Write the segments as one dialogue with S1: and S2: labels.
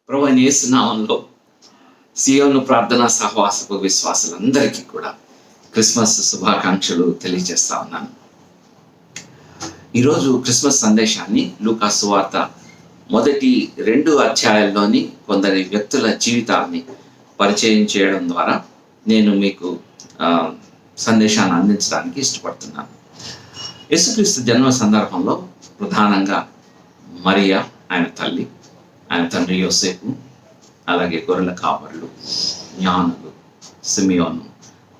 S1: ప్రభువైన యేసు నామములో సియోను ప్రార్థనా సహవాసపు విశ్వాసులందరికీ కూడా క్రిస్మస్ శుభాకాంక్షలు తెలియజేస్తా ఉన్నాను. ఈరోజు క్రిస్మస్ సందేశాన్ని లూకా సువార్త మొదటి 2 అధ్యాయాల్లోని కొందరి వ్యక్తుల జీవితాన్ని పరిచయం చేయడం ద్వారా నేను మీకు సందేశాన్ని అందించడానికి ఇష్టపడుతున్నాను. యేసుక్రీస్తు జన్మ సందర్భంలో ప్రధానంగా మరియా ఆయన తల్లి, ఆయన తండ్రి యోసేపు, అలాగే గొర్రెల కాపరులు, జ్ఞానులు, సిమియోను,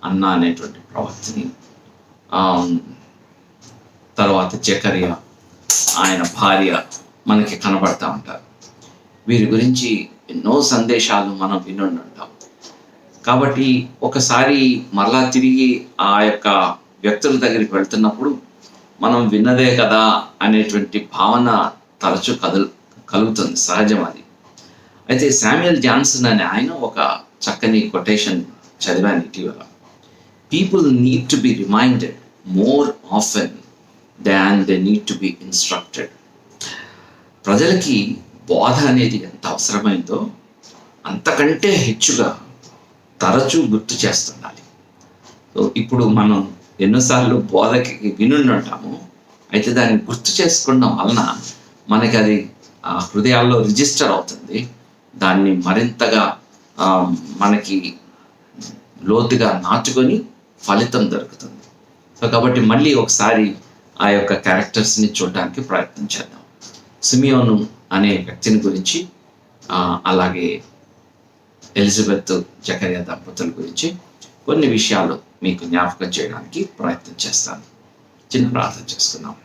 S1: అన్న అనేటువంటి ప్రవక్తని, తర్వాత జకరియా ఆయన భార్య మనకి కనబడతా ఉంటారు. వీరి గురించి ఎన్నో సందేశాలు మనం వినుంటాం. కాబట్టి ఒకసారి మరలా తిరిగి ఆ యొక్క వ్యక్తుల దగ్గరికి వెళ్తున్నప్పుడు మనం విన్నదే కదా అనేటువంటి భావన తరచూ కలుగుతుంది, సహజం అది. అయితే శామ్యుయల్ జాన్సన్ అనే ఆయన ఒక చక్కని కొటేషన్ చదివాను ఇటీవల. People need to be reminded more often than they need to be instructed. ప్రజలకి బోధ అనేది ఎంత అవసరమైందో అంతకంటే హెచ్చుగా తరచూ గుర్తు చేస్తుండాలి. సో ఇప్పుడు మనం ఎన్నోసార్లు బోధకి వినుంటాము. అయితే దాన్ని గుర్తు చేసుకోవడం వలన మనకి అది హృదయాల్లో రిజిస్టర్ అవుతుంది. దాన్ని మరింతగా మనకి లోతుగా నాటుకొని ఫలితం దొరుకుతుంది. సో కాబట్టి మళ్ళీ ఒకసారి ఆ యొక్క క్యారెక్టర్స్ని చూడడానికి ప్రయత్నం చేద్దాం. సిమియోను అనే వ్యక్తిని గురించి, అలాగే ఎలిజబెత్ జకరియా దంపతుల గురించి కొన్ని విషయాలు మీకు జ్ఞాపకం చేయడానికి ప్రయత్నం చేస్తాను. చిన్న ప్రార్థన చేసుకున్నాం.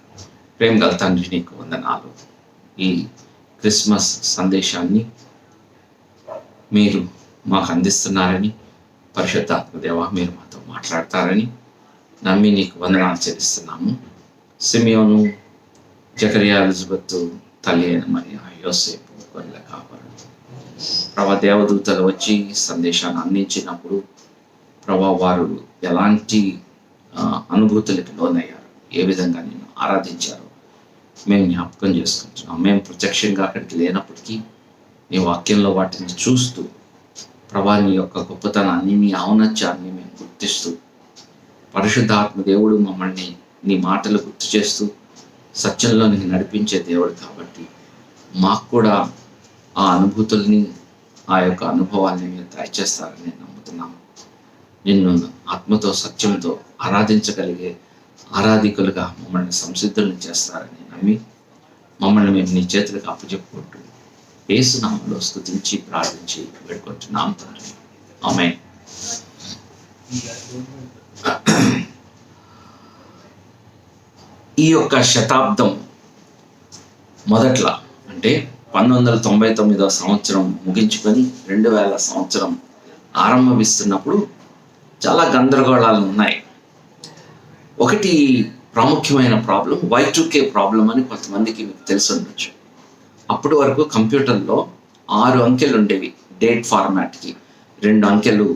S1: ప్రేమ గల తండ్రి, నీకు వందనాలు. ఈ క్రిస్మస్ సందేశాన్ని మీరు మాకు అందిస్తున్నారని, పరిశుద్ధాత్మ దేవా మీరు మాతో మాట్లాడతారని నమ్మి నీకు వందనాలు చెల్లిస్తున్నాము. సిమియోను, జకరియా, ఎలిజబెత్ తల్లి అయిన మరియా, యోసేపు, గొర్రెల కాపరులు, ప్రభా దేవదూతలు వచ్చి సందేశాన్ని అందించినప్పుడు ప్రభా వారు ఎలాంటి అనుభూతులకు లోనయ్యారు, ఏ విధంగా నేను ఆరాధించారో మేము జ్ఞాపకం చేసుకుంటున్నాం. మేము ప్రత్యక్షంగా అక్కడికి లేనప్పటికీ నీ వాక్యంలో వాటిని చూస్తూ ప్రభా నీ యొక్క గొప్పతనాన్ని, నీ ఔన్నత్యాన్ని మేము గుర్తిస్తూ, పరిశుద్ధాత్మ దేవుడు మమ్మల్ని నీ మాటలు గుర్తు చేస్తూ సత్యంలో నీకు నడిపించే దేవుడు కాబట్టి మాకు కూడా ఆ అనుభూతుల్ని, ఆ యొక్క అనుభవాల్ని మీరు దయచేస్తారని నేను నమ్ముతున్నాము. నిన్ను ఆత్మతో సత్యంతో ఆరాధించగలిగే ఆరాధికులుగా మమ్మల్ని సంసిద్ధులను చేస్తారని నమ్మి మమ్మల్ని మేము నీ చేతులకు అప్పచెప్పుకుంటూ యేసు నామములో స్తుతించి ప్రార్థించి వేడుకుంటున్నాం తండ్రి. ఆమేన్. ఈ యొక్క శతాబ్దం మొదట్లో అంటే 1999 సంవత్సరం ముగించుకొని 2000 సంవత్సరం ఆరంభిస్తున్నప్పుడు చాలా గందరగోళాలు ఉన్నాయి. ఒకటి ప్రాముఖ్యమైన ప్రాబ్లం Y2K ప్రాబ్లం అని కొంతమందికి మీకు తెలిసి ఉండొచ్చు. అప్పటి వరకు కంప్యూటర్లో 6 అంకెలు ఉండేవి డేట్ ఫార్మాట్కి. 2 అంకెలు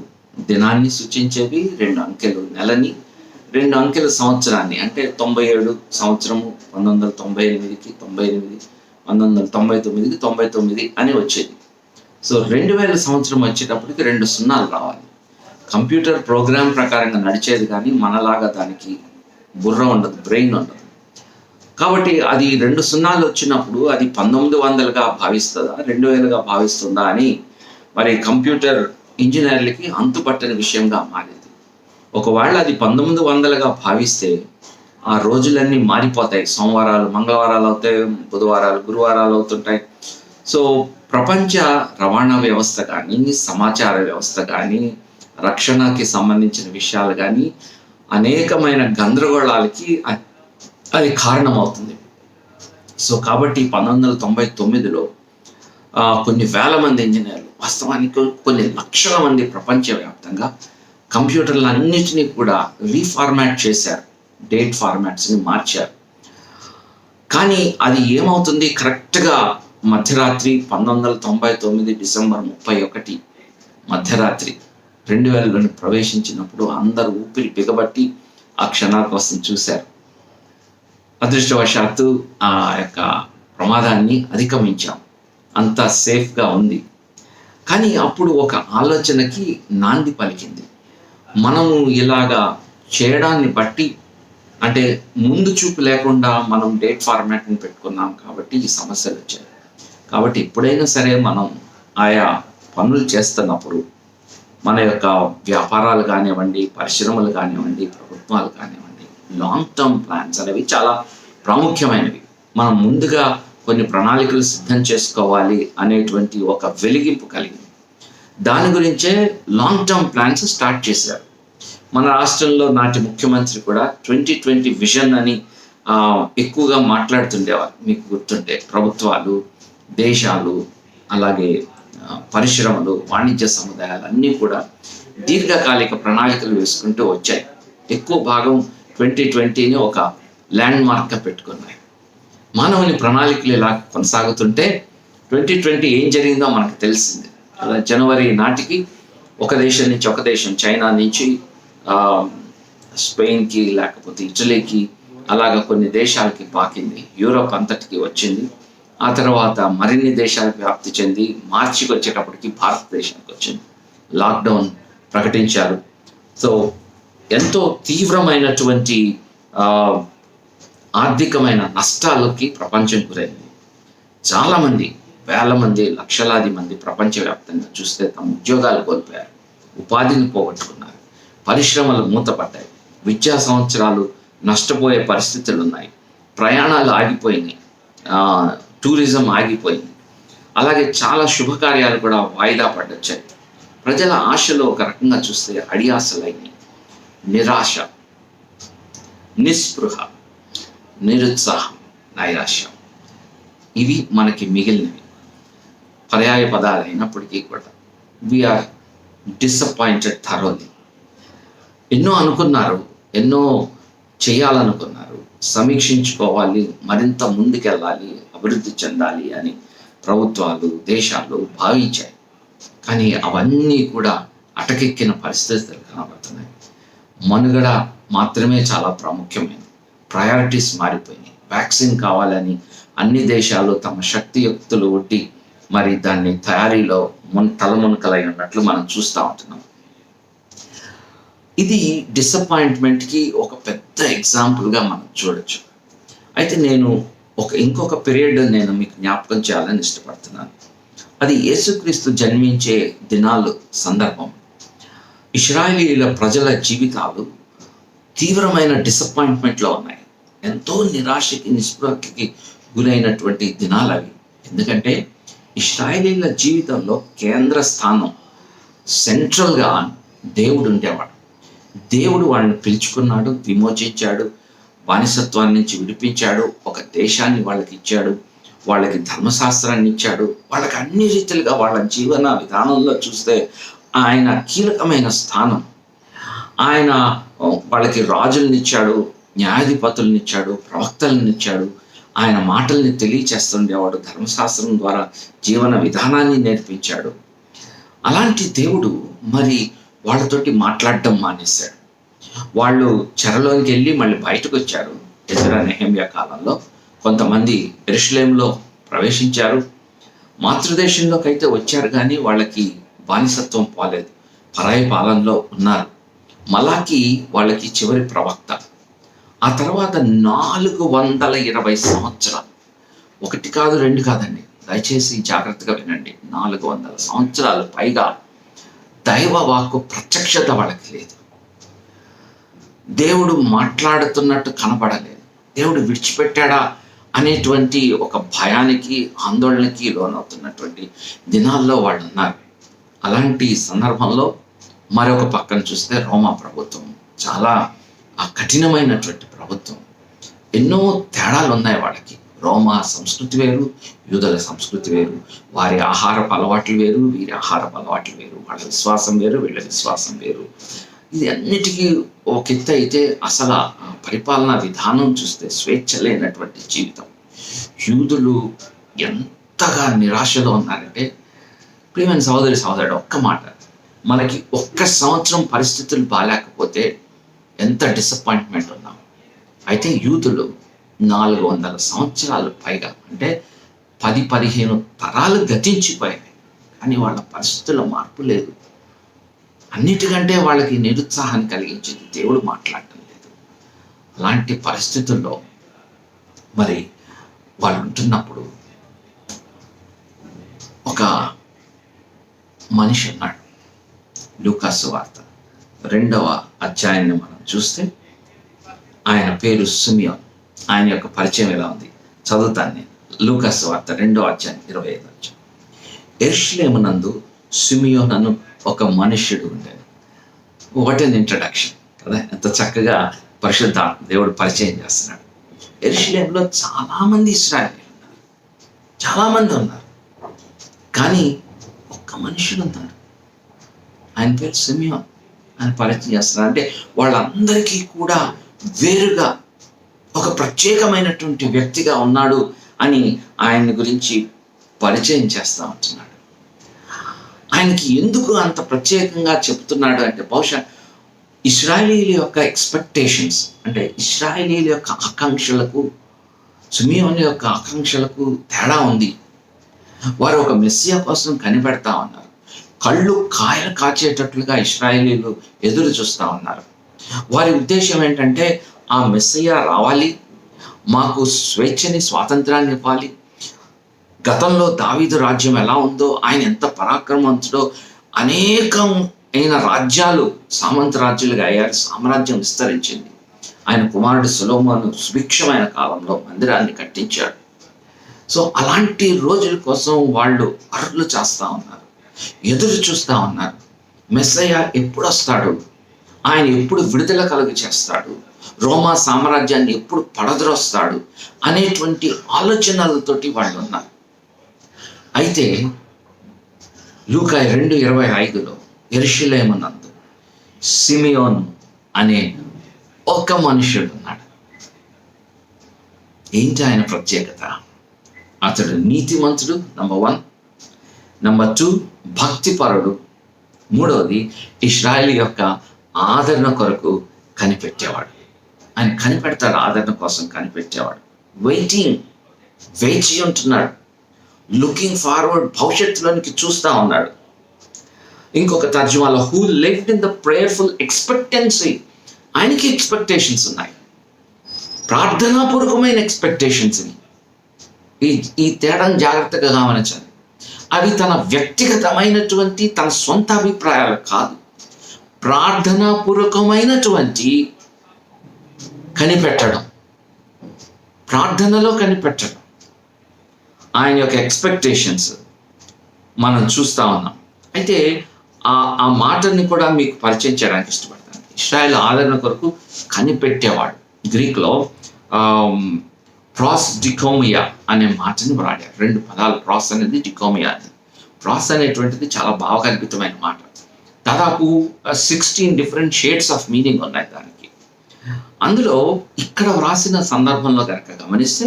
S1: దినాన్ని సూచించేవి, 2 అంకెలు నెలని, 2 అంకెలు సంవత్సరాన్ని. అంటే 97 సంవత్సరము 1998కి 98, 1999కి 99 అని వచ్చేది. సో 2000 సంవత్సరం వచ్చేటప్పటికి 2 సున్నాలు రావాలి. కంప్యూటర్ ప్రోగ్రామ్ ప్రకారంగా నడిచేది, కానీ మనలాగా దానికి బుర్ర ఉండదు, బ్రెయిన్ ఉండదు. కాబట్టి అది 2 సున్నాలు వచ్చినప్పుడు అది 1900గా భావిస్తుందా 2000గా భావిస్తుందా అని మరి కంప్యూటర్ ఇంజనీర్లకి అంతుపట్టని విషయంగా మారింది. ఒకవేళ అది 1900గా భావిస్తే ఆ రోజులన్నీ మారిపోతాయి. సోమవారాలు మంగళవారాలు అవుతాయి, బుధవారాలు గురువారాలు అవుతుంటాయి. సో ప్రపంచ రవాణా వ్యవస్థ కానీ, సమాచార వ్యవస్థ కానీ, రక్షణకి సంబంధించిన విషయాలు కానీ అనేకమైన గందరగోళాలకి అది కారణమవుతుంది. సో కాబట్టి 1999లో కొన్ని వేల మంది ఇంజనీర్లు, వాస్తవానికి కొన్ని లక్షల మంది ప్రపంచవ్యాప్తంగా కంప్యూటర్లన్నిటినీ కూడా రీఫార్మాట్ చేశారు, డేట్ ఫార్మాట్స్ని మార్చారు. కానీ అది ఏమవుతుంది, కరెక్ట్గా మధ్యరాత్రి 1999 డిసెంబర్ 31 మధ్యరాత్రి 2000లోని ప్రవేశించినప్పుడు అందరూ ఊపిరి బిగబట్టి ఆ క్షణాల కోసం చూశారు. అదృష్టవశాత్తు ఆ యొక్క ప్రమాదాన్ని అధిగమించాం. అంతా సేఫ్గా ఉంది. కానీ అప్పుడు ఒక ఆలోచనకి నాంది పలికింది. మనము ఇలాగా చేయడాన్ని బట్టి, అంటే ముందు చూపు లేకుండా మనం డేట్ ఫార్మాట్ని పెట్టుకున్నాం కాబట్టి ఈ సమస్యలు వచ్చాయి. కాబట్టి ఎప్పుడైనా సరే మనం ఆయా పనులు చేస్తున్నప్పుడు మన యొక్క వ్యాపారాలు కానివ్వండి, పరిశ్రమలు కానివ్వండి, ప్రభుత్వాలు కానివ్వండి, లాంగ్ టర్మ్ ప్లాన్స్ అనేవి చాలా ప్రాముఖ్యమైనవి. మనం ముందుగా కొన్ని ప్రణాళికలు సిద్ధం చేసుకోవాలి అనేటువంటి ఒక వెలిగింపు కలిగింది. దాని గురించే లాంగ్ టర్మ్ ప్లాన్స్ స్టార్ట్ చేశారు. మన రాష్ట్రంలో నాటి ముఖ్యమంత్రి కూడా 2020 విజన్ అని ఎక్కువగా మాట్లాడుతుండేవారు. మీకు గుర్తుంటే ప్రభుత్వాలు, దేశాలు, అలాగే పరిశ్రమలు, వాణిజ్య సముదాయాలు అన్నీ కూడా దీర్ఘకాలిక ప్రణాళికలు వేసుకుంటూ వచ్చాయి. ఎక్కువ భాగం 2020ని ఒక ల్యాండ్ మార్క్గా పెట్టుకున్నాయి. మానవుని ప్రణాళికలు ఇలా కొనసాగుతుంటే 2020 ఏం జరిగిందో మనకు తెలిసింది. జనవరి నాటికి ఒక దేశం నుంచి ఒక దేశం, చైనా నుంచి స్పెయిన్కి, లేకపోతే ఇటలీకి, అలాగా కొన్ని దేశాలకి పాకింది. యూరోప్ అంతటికి వచ్చింది. ఆ తర్వాత మరిన్ని దేశాలకు వ్యాప్తి చెంది మార్చికి వచ్చేటప్పటికి భారతదేశానికి వచ్చింది. లాక్డౌన్ ప్రకటించారు. సో ఎంతో తీవ్రమైనటువంటి ఆర్థికమైన నష్టాలకి ప్రపంచం గురైంది. చాలామంది, వేల మంది, లక్షలాది మంది ప్రపంచవ్యాప్తంగా చూస్తే తమ ఉద్యోగాలు కోల్పోయారు, ఉపాధిని పోగొట్టుకున్నారు, పరిశ్రమలు మూతపడ్డాయి, విద్యా సంవత్సరాలు నష్టపోయే పరిస్థితులు ఉన్నాయి, ప్రయాణాలు ఆగిపోయినాయి, టూరిజం ఆగిపోయింది. అలాగే చాలా శుభకార్యాలు కూడా వాయిదా పడొచ్చాయి. ప్రజల ఆశలు ఒక రకంగా చూస్తే అడియాసలైనవి. నిరాశ, నిస్పృహ, నిరుత్సాహం, నైరాశ్యం, ఇవి మనకి మిగిలినవి పర్యాయ పదాలు అయినప్పటికీ కూడా వీఆర్ డిసప్పాయింటెడ్ థరోలీ. ఎన్నో అనుకున్నారు, ఎన్నో చేయాలనుకున్నారు, సమీక్షించుకోవాలి, మరింత ముందుకెళ్ళాలి, అభివృద్ధి చెందాలి అని ప్రభుత్వాలు, దేశాలు భావించాయి. కానీ అవన్నీ కూడా అటకెక్కిన పరిస్థితులు కనబడుతున్నాయి. మనుగడ మాత్రమే చాలా ప్రాముఖ్యమైనది. ప్రయారిటీస్ మారిపోయినాయి. వ్యాక్సిన్ కావాలని అన్ని దేశాలు తమ శక్తియుక్తులు ఒడ్డి మరి దాన్ని తయారీలో తలమునకలై ఉన్నట్లు మనం చూస్తూ ఉంటున్నాం. ఇది డిసప్పాయింట్మెంట్కి ఒక పెద్ద ఎగ్జాంపుల్గా మనం చూడొచ్చు. అయితే నేను ఇంకొక పీరియడ్ నేను మీకు జ్ఞాపకం చేయాలని ఇష్టపడుతున్నాను. అది యేసుక్రీస్తు జన్మించే దినాలు సందర్భం. ఇశ్రాయేలీల ప్రజల జీవితాలు తీవ్రమైన డిసప్పాయింట్మెంట్లో ఉన్నాయి. ఎంతో నిరాశకి, నిస్పృహకి గురైనటువంటి దినాలు అవి. ఎందుకంటే ఇశ్రాయేలీల జీవితంలో కేంద్ర స్థానం, సెంట్రల్గా దేవుడు ఉండేవాడు. దేవుడు వాళ్ళని పిలుచుకున్నాడు, విమోచించాడు, బానిసత్వాన్ని నుంచి విడిపించాడు, ఒక దేశాన్ని వాళ్ళకి ఇచ్చాడు, వాళ్ళకి ధర్మశాస్త్రాన్ని ఇచ్చాడు, వాళ్ళకి అన్ని రీతిలుగా వాళ్ళ జీవన విధానంలో చూస్తే ఆయన కీలకమైన స్థానం. ఆయన వాళ్ళకి రాజుల్ని ఇచ్చాడు, న్యాయాధిపతుల్ని ఇచ్చాడు, ప్రవక్తలను ఇచ్చాడు, ఆయన మాటల్ని తెలియచేస్తుండేవాడు, ధర్మశాస్త్రం ద్వారా జీవన విధానాన్ని నేర్పించాడు. అలాంటి దేవుడు మరి వాళ్ళతోటి మాట్లాడడం మానేశాడు. వాళ్ళు చెరలోకి వెళ్ళి మళ్ళీ బయటకు వచ్చారు. ఎజ్రా, నెహెమ్యా కాలంలో కొంతమంది యెరూషలేములో ప్రవేశించారు. మాతృదేశంలోకి అయితే వచ్చారు, కానీ వాళ్ళకి బానిసత్వం పోలేదు, పరాయి పాలనలో ఉన్నారు. మలాకి వాళ్ళకి చివరి ప్రవక్త. ఆ తర్వాత 420 సంవత్సరాలు, ఒకటి కాదు రెండు కాదండి, దయచేసి జాగ్రత్తగా వినండి, 400 సంవత్సరాలు పైగా దైవ వాక్కు ప్రత్యక్షత వాళ్ళకి లేదు. దేవుడు మాట్లాడుతున్నట్టు కనపడలేదు. దేవుడు విడిచిపెట్టాడా అనేటువంటి ఒక భయానికి, ఆందోళనకి లోనవుతున్నటువంటి దినాల్లో వాళ్ళు ఉన్నారు. అలాంటి సందర్భంలో మరొక పక్కన చూస్తే రోమా ప్రభుత్వం చాలా కఠినమైనటువంటి ప్రభుత్వం. ఎన్నో తేడాలు ఉన్నాయి వాళ్ళకి. రోమా సంస్కృతి వేరు, యూదుల సంస్కృతి వేరు, వారి ఆహారపు అలవాట్లు వేరు, వీరి ఆహారపు అలవాట్లు వేరు, వాళ్ళ విశ్వాసం వేరు, వీళ్ళ విశ్వాసం వేరు. ఇది అన్నిటికీ ఒక ఎత్తు అయితే అసలు పరిపాలనా విధానం చూస్తే స్వేచ్ఛ లేనటువంటి జీవితం. యూదులు ఎంతగా నిరాశలో ఉన్నారంటే, ప్రియమైన సహోదరుడు, ఒక్క మాట, మనకి ఒక్క సంవత్సరం పరిస్థితులు బాగాలేకపోతే ఎంత డిసప్పాయింట్మెంట్ ఉన్నాం. అయితే యూదులు 400 సంవత్సరాలు పైగా, అంటే 10-15 తరాలు గతించిపోయాయి, కానీ వాళ్ళ పరిస్థితుల్లో మార్పు లేదు. అన్నిటికంటే వాళ్ళకి నిరుత్సాహాన్ని కలిగించింది దేవుడు మాట్లాడటం లేదు. అలాంటి పరిస్థితుల్లో మరి వాళ్ళు ఉంటున్నప్పుడు ఒక మనిషి ఉన్నాడు. లూకాసు వార్త 2వ అధ్యాయాన్ని మనం చూస్తే ఆయన పేరు సిమియోన్. ఆయన యొక్క పరిచయం ఎలా ఉంది చదువుతాను నేను. లూకాసు వార్త 2వ అధ్యాయం 25వ వచనం. యెరూషలేమునందు సిమియోన్ అను ఒక మనుష్యుడు ఉండేది. వాట్ ఎన్ ఇంట్రడక్షన్ కదా, ఎంత చక్కగా పరిశుద్ధ దేవుడు పరిచయం చేస్తున్నాడు. యెరూషలేములో చాలామంది ఇశ్రాయేలీయులు ఉన్నారు, చాలామంది ఉన్నారు. కానీ ఒక్క మనుషుడు ఉన్నాడు, ఆయన పేరు సిమియోన్. ఆయన పరిచయం చేస్తున్నారు. అంటే వాళ్ళందరికీ కూడా వేరుగా ఒక ప్రత్యేకమైనటువంటి వ్యక్తిగా ఉన్నాడు అని ఆయన గురించి పరిచయం చేస్తూ ఉంటున్నాడు. ఆయనకి ఎందుకు అంత ప్రత్యేకంగా చెప్తున్నాడు అంటే బహుశా ఇశ్రాయేలీయుల యొక్క ఎక్స్పెక్టేషన్స్, అంటే ఇశ్రాయేలీయుల యొక్క ఆకాంక్షలకు సిమియోను యొక్క ఆకాంక్షలకు తేడా ఉంది. వారు ఒక మెస్సియా కోసం కనిపెడతా ఉన్నారు. కళ్ళు కాయలు కాచేటట్లుగా ఇశ్రాయేలీయులు ఎదురు చూస్తూ ఉన్నారు. వారి ఉద్దేశం ఏంటంటే ఆ మెస్సియా రావాలి, మాకు స్వేచ్ఛని స్వాతంత్రాన్ని ఇవ్వాలి. గతంలో దావీదు రాజ్యం ఎలా ఉందో, ఆయన ఎంత పరాక్రమవంతుడో, అనేకం అయిన రాజ్యాలు సామంత రాజ్యాలుగా అయ్యారు, సామ్రాజ్యం విస్తరించింది. ఆయన కుమారుడు సొలొమోను సుభిక్షమైన కాలంలో మందిరాన్ని కట్టించాడు. సో అలాంటి రోజుల కోసం వాళ్ళు అరులు చేస్తూ ఉన్నారు, ఎదురు చూస్తూ ఉన్నారు. మెస్సయ్య ఎప్పుడు వస్తాడు, ఆయన ఎప్పుడు విడుదల కలుగు చేస్తాడు, రోమా సామ్రాజ్యాన్ని ఎప్పుడు పడద్రోస్తాడు అనేటువంటి ఆలోచనలతోటి వాళ్ళు ఉన్నారు. అయితే లూకా 2:25లో యెరూషలేమునందు సిమియోను అనే ఒక మనుషుడు ఉన్నాడు. ఏంటి ఆయన ప్రత్యేకత? అతడు నీతిమంతుడు, నంబర్ 1. నంబర్ 2, భక్తిపరుడు. 3వది ఇశ్రాయేలు యొక్క ఆదరణ కొరకు కనిపెట్టేవాడు. ఆయన కనిపెడతాడు, ఆదరణ కోసం కనిపెట్టేవాడు. వేచి ఉంటున్నాడు, లుకింగ్ ఫార్వర్డ్, భవిష్యత్తులోనికి చూస్తూ ఉన్నాడు. ఇంకొక తర్జుమాలో who lived in the prayerful expectancy. ఆయనకి ఎక్స్పెక్టేషన్స్ ఉన్నాయి, ప్రార్థనాపూర్వకమైన ఎక్స్పెక్టేషన్స్. ఈ తేడాను జాగ్రత్తగా గమనించాలి. అవి తన వ్యక్తిగతమైనటువంటి తన సొంత అభిప్రాయాలు కాదు, ప్రార్థనాపూర్వకమైనటువంటి కనిపెట్టడం, ప్రార్థనలో కనిపెట్టడం. ఆయన యొక్క ఎక్స్పెక్టేషన్స్ మనం చూస్తూ ఉన్నాం. అయితే ఆ మాటని కూడా మీకు పరిచయం చేయడానికి ఇష్టపడతాను. ఇశ్రాయేలు ఆదరణ కొరకు కనిపెట్టేవాడు. గ్రీక్లో ప్రాస్ డికోమియా అనే మాటని వాడారు. 2 పదాలు, ప్రాస్ అనేది, డికోమియా అనేది. ప్రాస్ అనేటువంటిది చాలా భావకల్పితమైన మాట. దాదాపు 16 డిఫరెంట్ షేడ్స్ ఆఫ్ మీనింగ్ ఉన్నాయి దానికి. అందులో ఇక్కడ వ్రాసిన సందర్భంలో కనుక గమనిస్తే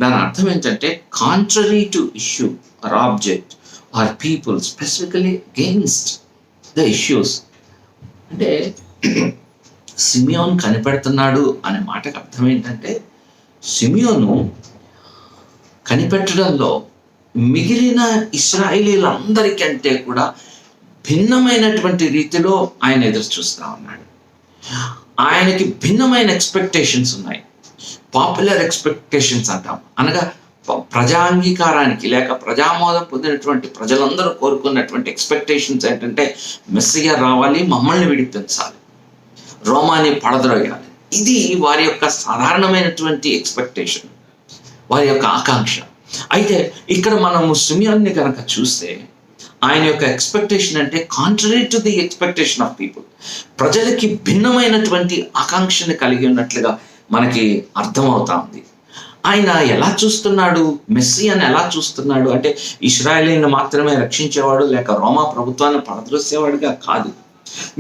S1: దాని అర్థం ఏంటంటే contrary to issue or object or people, specifically against the issues. అంటే సిమియోన్ కనిపెడుతున్నాడు అనే మాటకు అర్థం ఏంటంటే సిమియోను కనిపెట్టడంలో మిగిలిన ఇశ్రాయేలీలందరికంటే కూడా భిన్నమైనటువంటి రీతిలో ఆయన ఎదురు చూస్తూ ఉన్నాడు. ఆయనకి భిన్నమైన ఎక్స్పెక్టేషన్స్ ఉన్నాయి. పాపులర్ ఎక్స్పెక్టేషన్స్ అంటాం, అనగా ప్రజాంగీకారానికి లేక ప్రజామోదం పొందినటువంటి ప్రజలందరూ కోరుకున్నటువంటి ఎక్స్పెక్టేషన్స్ ఏంటంటే మెస్సియా రావాలి, మమ్మల్ని విడిపించాలి, రోమాని పడద్రోయాలి. ఇది వారి యొక్క సాధారణమైనటువంటి ఎక్స్పెక్టేషన్, వారి యొక్క ఆకాంక్ష. అయితే ఇక్కడ మనము సిమియోన్ని కనుక చూస్తే ఆయన యొక్క ఎక్స్పెక్టేషన్ అంటే contrary to the expectation of people, ప్రజలకి భిన్నమైనటువంటి ఆకాంక్షని కలిగి ఉన్నట్లుగా మనకి అర్థమవుతా ఉంది. ఆయన ఎలా చూస్తున్నాడు, మెస్సియాని ఎలా చూస్తున్నాడు అంటే ఇశ్రాయేలీని మాత్రమే రక్షించేవాడు లేక రోమా ప్రభుత్వాన్ని పడద్రోసేవాడుగా కాదు.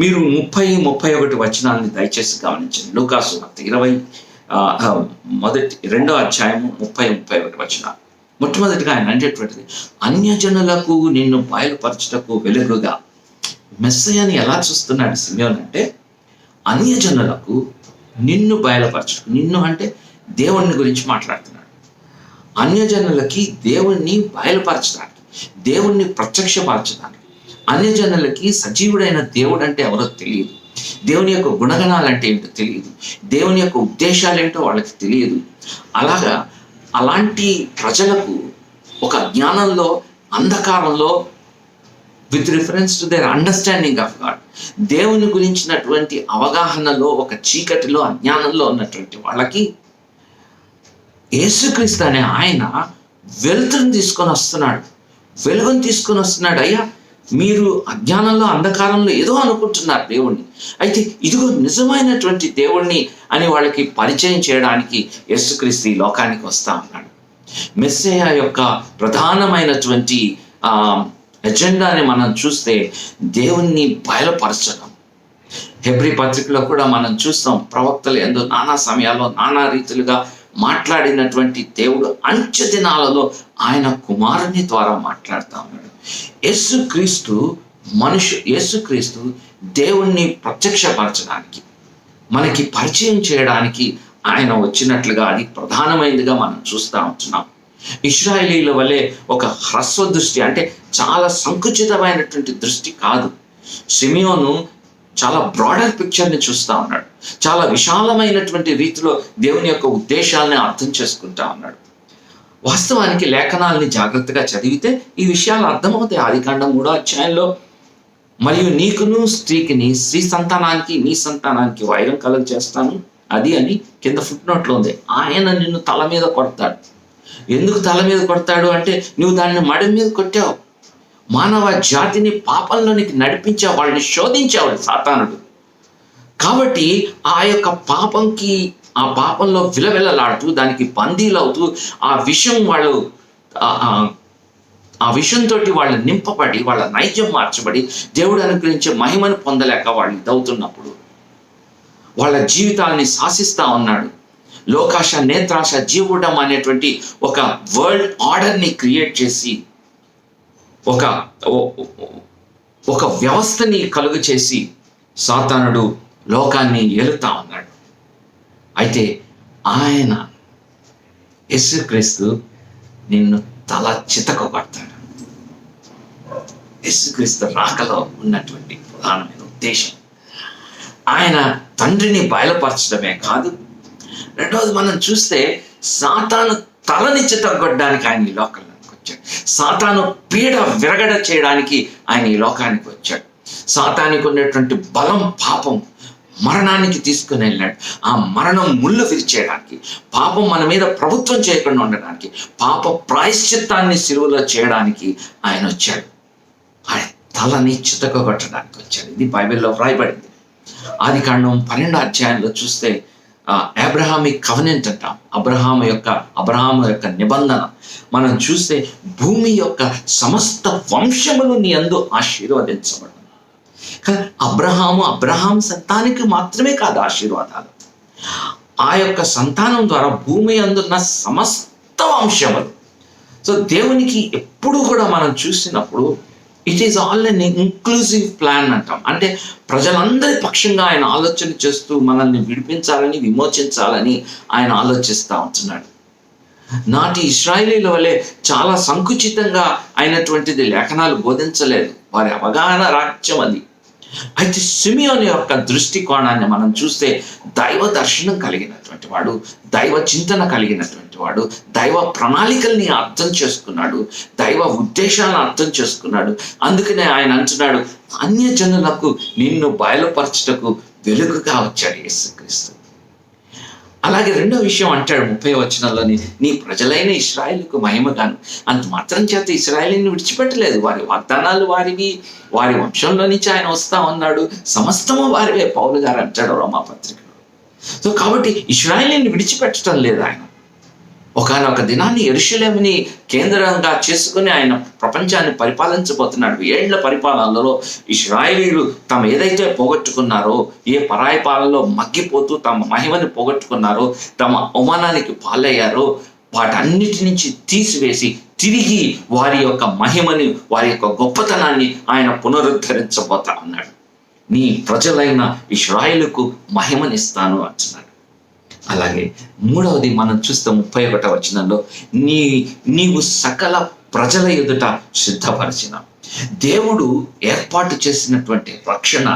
S1: మీరు 30-31 వచనాలని దయచేసి గమనించండి. లూకాసు 2వ అధ్యాయము 30-31 వచనాలు. మొట్టమొదటిగా ఆయన అనేటువంటిది అన్యజనులకు నిన్ను బయలుపరచుటకు వెలుగుగా. మెస్సియాని ఎలా చూస్తున్నాడు సిమియోన్ అంటే అన్యజనులకు నిన్ను బయలుపరచుటకు. నిన్ను అంటే దేవుని గురించి మాట్లాడుతున్నాడు. అన్యజనులకి దేవుణ్ణి బయలుపరచడానికి. దేవుణ్ణి ప్రత్యక్షపరచడానికి. అన్యజనులకి సజీవుడైన దేవుడు అంటే ఎవరో తెలియదు, దేవుని యొక్క గుణగణాలు అంటే ఏంటో తెలియదు, దేవుని యొక్క ఉద్దేశాలు ఏంటో వాళ్ళకి తెలియదు. అలాంటి ప్రజలకు ఒక జ్ఞానంలో, అంధకారంలో, with reference to their understanding of God, దేవుని గురించినటువంటి అవగాహనలో, ఒక చీకటిలో, అజ్ఞానంలో ఉన్నటువంటి వాళ్ళకి యేసుక్రీస్తు అనే ఆయన వెలుతురుని తీసుకొని వస్తున్నాడు, వెలుగుని తీసుకొని వస్తున్నాడు. అయ్యా, మీరు అజ్ఞానంలో, అంధకారంలో ఏదో అనుకుంటున్నారు దేవుణ్ణి, అయితే ఇదిగో నిజమైనటువంటి దేవుణ్ణి అని వాళ్ళకి పరిచయం చేయడానికి యేసుక్రీస్తు ఈ లోకానికి వస్తా ఉన్నాడు. మెస్సయ్య యొక్క ప్రధానమైనటువంటి ఎజెండాని మనం చూస్తే దేవుణ్ణి బయలుపరచడం. హెబ్రీ పత్రికలో కూడా మనం చూస్తాం, ప్రవక్తలు ఎందు నానా సమయాల్లో నానా రీతులుగా మాట్లాడినటువంటి దేవుడు అంచె దినాలలో ఆయన కుమారుని ద్వారా మాట్లాడుతూ ఉన్నాడు. యేసుక్రీస్తు దేవుణ్ణి ప్రత్యక్షపరచడానికి, మనకి పరిచయం చేయడానికి ఆయన వచ్చినట్లుగా అది ప్రధానమైనదిగా మనం చూస్తూ ఉంటున్నాం. ఇశ్రాయేలీల వలె ఒక హ్రస్వ దృష్టి, అంటే చాలా సంకుచితమైనటువంటి దృష్టి కాదు. సిమియోను చాలా బ్రాడర్ పిక్చర్ని చూస్తూ ఉన్నాడు, చాలా విశాలమైనటువంటి రీతిలో దేవుని యొక్క ఉద్దేశాలని అర్థం చేసుకుంటా ఉన్నాడు. వాస్తవానికి లేఖనాలని జాగ్రత్తగా చదివితే ఈ విషయాలు అర్థమవుతాయి. ఆదికాండం 3వ అధ్యాయంలో, మరియు నీకును స్త్రీకిని, స్త్రీ సంతానానికి నీ సంతానానికి వైరం కలుగ చేస్తాను అది అని కింద ఫుట్ నోట్లో ఉంది. ఆయన నిన్ను తల మీద కొడతాడు. ఎందుకు తల మీద కొడతాడు అంటే, నువ్వు దాన్ని మడి మీద కొట్టావు, మానవ జాతిని పాపంలోనికి నడిపించావు, వాళ్ళని శోధించావు సాతానుడు. కాబట్టి ఆ యొక్క ఆ పాపంలో విలవిలలాడుతూ, దానికి బందీలవుతూ, ఆ విషంతో వాళ్ళు నింపబడి, వాళ్ళ నైజం మార్చబడి, దేవుడు అనుగ్రహించే మహిమను పొందలేక వాళ్ళు ఇదవుతున్నప్పుడు వాళ్ళ జీవితాలని శాసిస్తూ ఉన్నాడు. లోకాశ, నేత్రాశ, జీవుడం అనేటువంటి ఒక వరల్డ్ ఆర్డర్ని క్రియేట్ చేసి, ఒక వ్యవస్థని కలుగు చేసి సాతానుడు లోకాన్ని ఏలుతా ఉన్నాడు. అయితే ఆయన యేసుక్రీస్తు నిన్ను తల చితకబడతాడు. యేసుక్రీస్తు రాకలో ఉన్నటువంటి ప్రధానమైన ఉద్దేశం ఆయన తండ్రిని బయలుపరచడమే కాదు, రెండవది మనం చూస్తే సాతాను తలని చితగొట్టడానికి ఆయన ఈ లోకానికి వచ్చాడు. సాతాను పీడ విరగడ చేయడానికి ఆయన ఈ లోకానికి వచ్చాడు. సాతానికి ఉన్నటువంటి బలం, పాపం మరణానికి తీసుకుని వెళ్ళాడు. ఆ మరణం ముళ్ళు విరిచేయడానికి, పాపం మన మీద ప్రభుత్వం చేయకుండా ఉండడానికి, పాప ప్రాయశ్చిత్తాన్ని సిలువలో చేయడానికి ఆయన వచ్చాడు. ఆయన తలని చితకగొట్టడానికి వచ్చాడు. ఇది బైబిల్లో వ్రాయబడింది. ఆదికాండం 12వ అధ్యాయంలో చూస్తే అబ్రహామిక్ కవెనెంట్ అంటాం, అబ్రహాము యొక్క నిబంధన మనం చూస్తే, భూమి యొక్క సమస్త వంశములు నీ యందు ఆశీర్వదించబడు. కానీ అబ్రహాం సంతానికి మాత్రమే కాదు ఆశీర్వాదాలు, ఆ యొక్క సంతానం ద్వారా భూమి అందున్న సమస్త వంశములు. సో దేవునికి ఎప్పుడు కూడా మనం చూసినప్పుడు it is all an inclusive plan అంటాం. అంటే ప్రజలందరి పక్షంగా ఆయన ఆలోచన చేస్తూ మనల్ని విడిపించాలని, విమోచించాలని ఆయన ఆలోచిస్తూ ఉంటున్నాడు. నాటి ఇశ్రాయేలీల వలె చాలా సంకుచితంగా అయినటువంటిది లేఖనాలు బోధించలేదు, వారి అవగాహన రాజ్యం అది. అయితే సిమియోను యొక్క దృష్టికోణాన్ని మనం చూస్తే, దైవ దర్శనం కలిగినటువంటి వాడు, దైవ చింతన కలిగినటువంటి వాడు, దైవ ప్రణాళికల్ని అర్థం చేసుకున్నాడు, దైవ ఉద్దేశాలను అర్థం చేసుకున్నాడు. అందుకనే ఆయన అంటున్నాడు, అన్యజనులకు నిన్ను బయలుపరచుటకు వెలుగుగా వచ్చాడు యేసుక్రీస్తు. అలాగే రెండో విషయం అంటాడు 30వ వచనంలోని, నీ ప్రజలైన ఇశ్రాయేలుకు మహిమగాను. అంత మాత్రం చేత ఇశ్రాయేలుని విడిచిపెట్టలేదు, వారి వాగ్దానాలు వారివి, వారి వంశంలో నుంచి ఆయన వస్తా ఉన్నాడు, సమస్తము వారివే పౌలు గారు అంటాడు రోమాపత్రికలో. సో కాబట్టి ఇశ్రాయేలుని విడిచిపెట్టడం లేదు ఆయన. ఒకానొక దినాన్ని యెరూషలేముని కేంద్రంగా చేసుకుని ఆయన ప్రపంచాన్ని పరిపాలించబోతున్నాడు. 7 ఏళ్ల పరిపాలనలో ఇశ్రాయేలీయులు తమ ఏదైతే పోగొట్టుకున్నారో, ఏ పరాయి పాలనలో మగ్గిపోతూ తమ మహిమని పోగొట్టుకున్నారో, తమ అవమానానికి పాలయ్యారో, వాటన్నిటి నుంచి తీసివేసి తిరిగి వారి యొక్క మహిమని, వారి యొక్క గొప్పతనాన్ని ఆయన పునరుద్ధరించబోతా ఉన్నాడు. నీ ప్రజలైన ఇశ్రాయేలుకు మహిమనిస్తాను అంటున్నాడు. అలాగే మూడవది మనం చూస్తే 31వ వచనంలో, నీవు సకల ప్రజల ఎదుట సిద్ధపరిచిన దేవుడు ఏర్పాటు చేసినటువంటి రక్షణ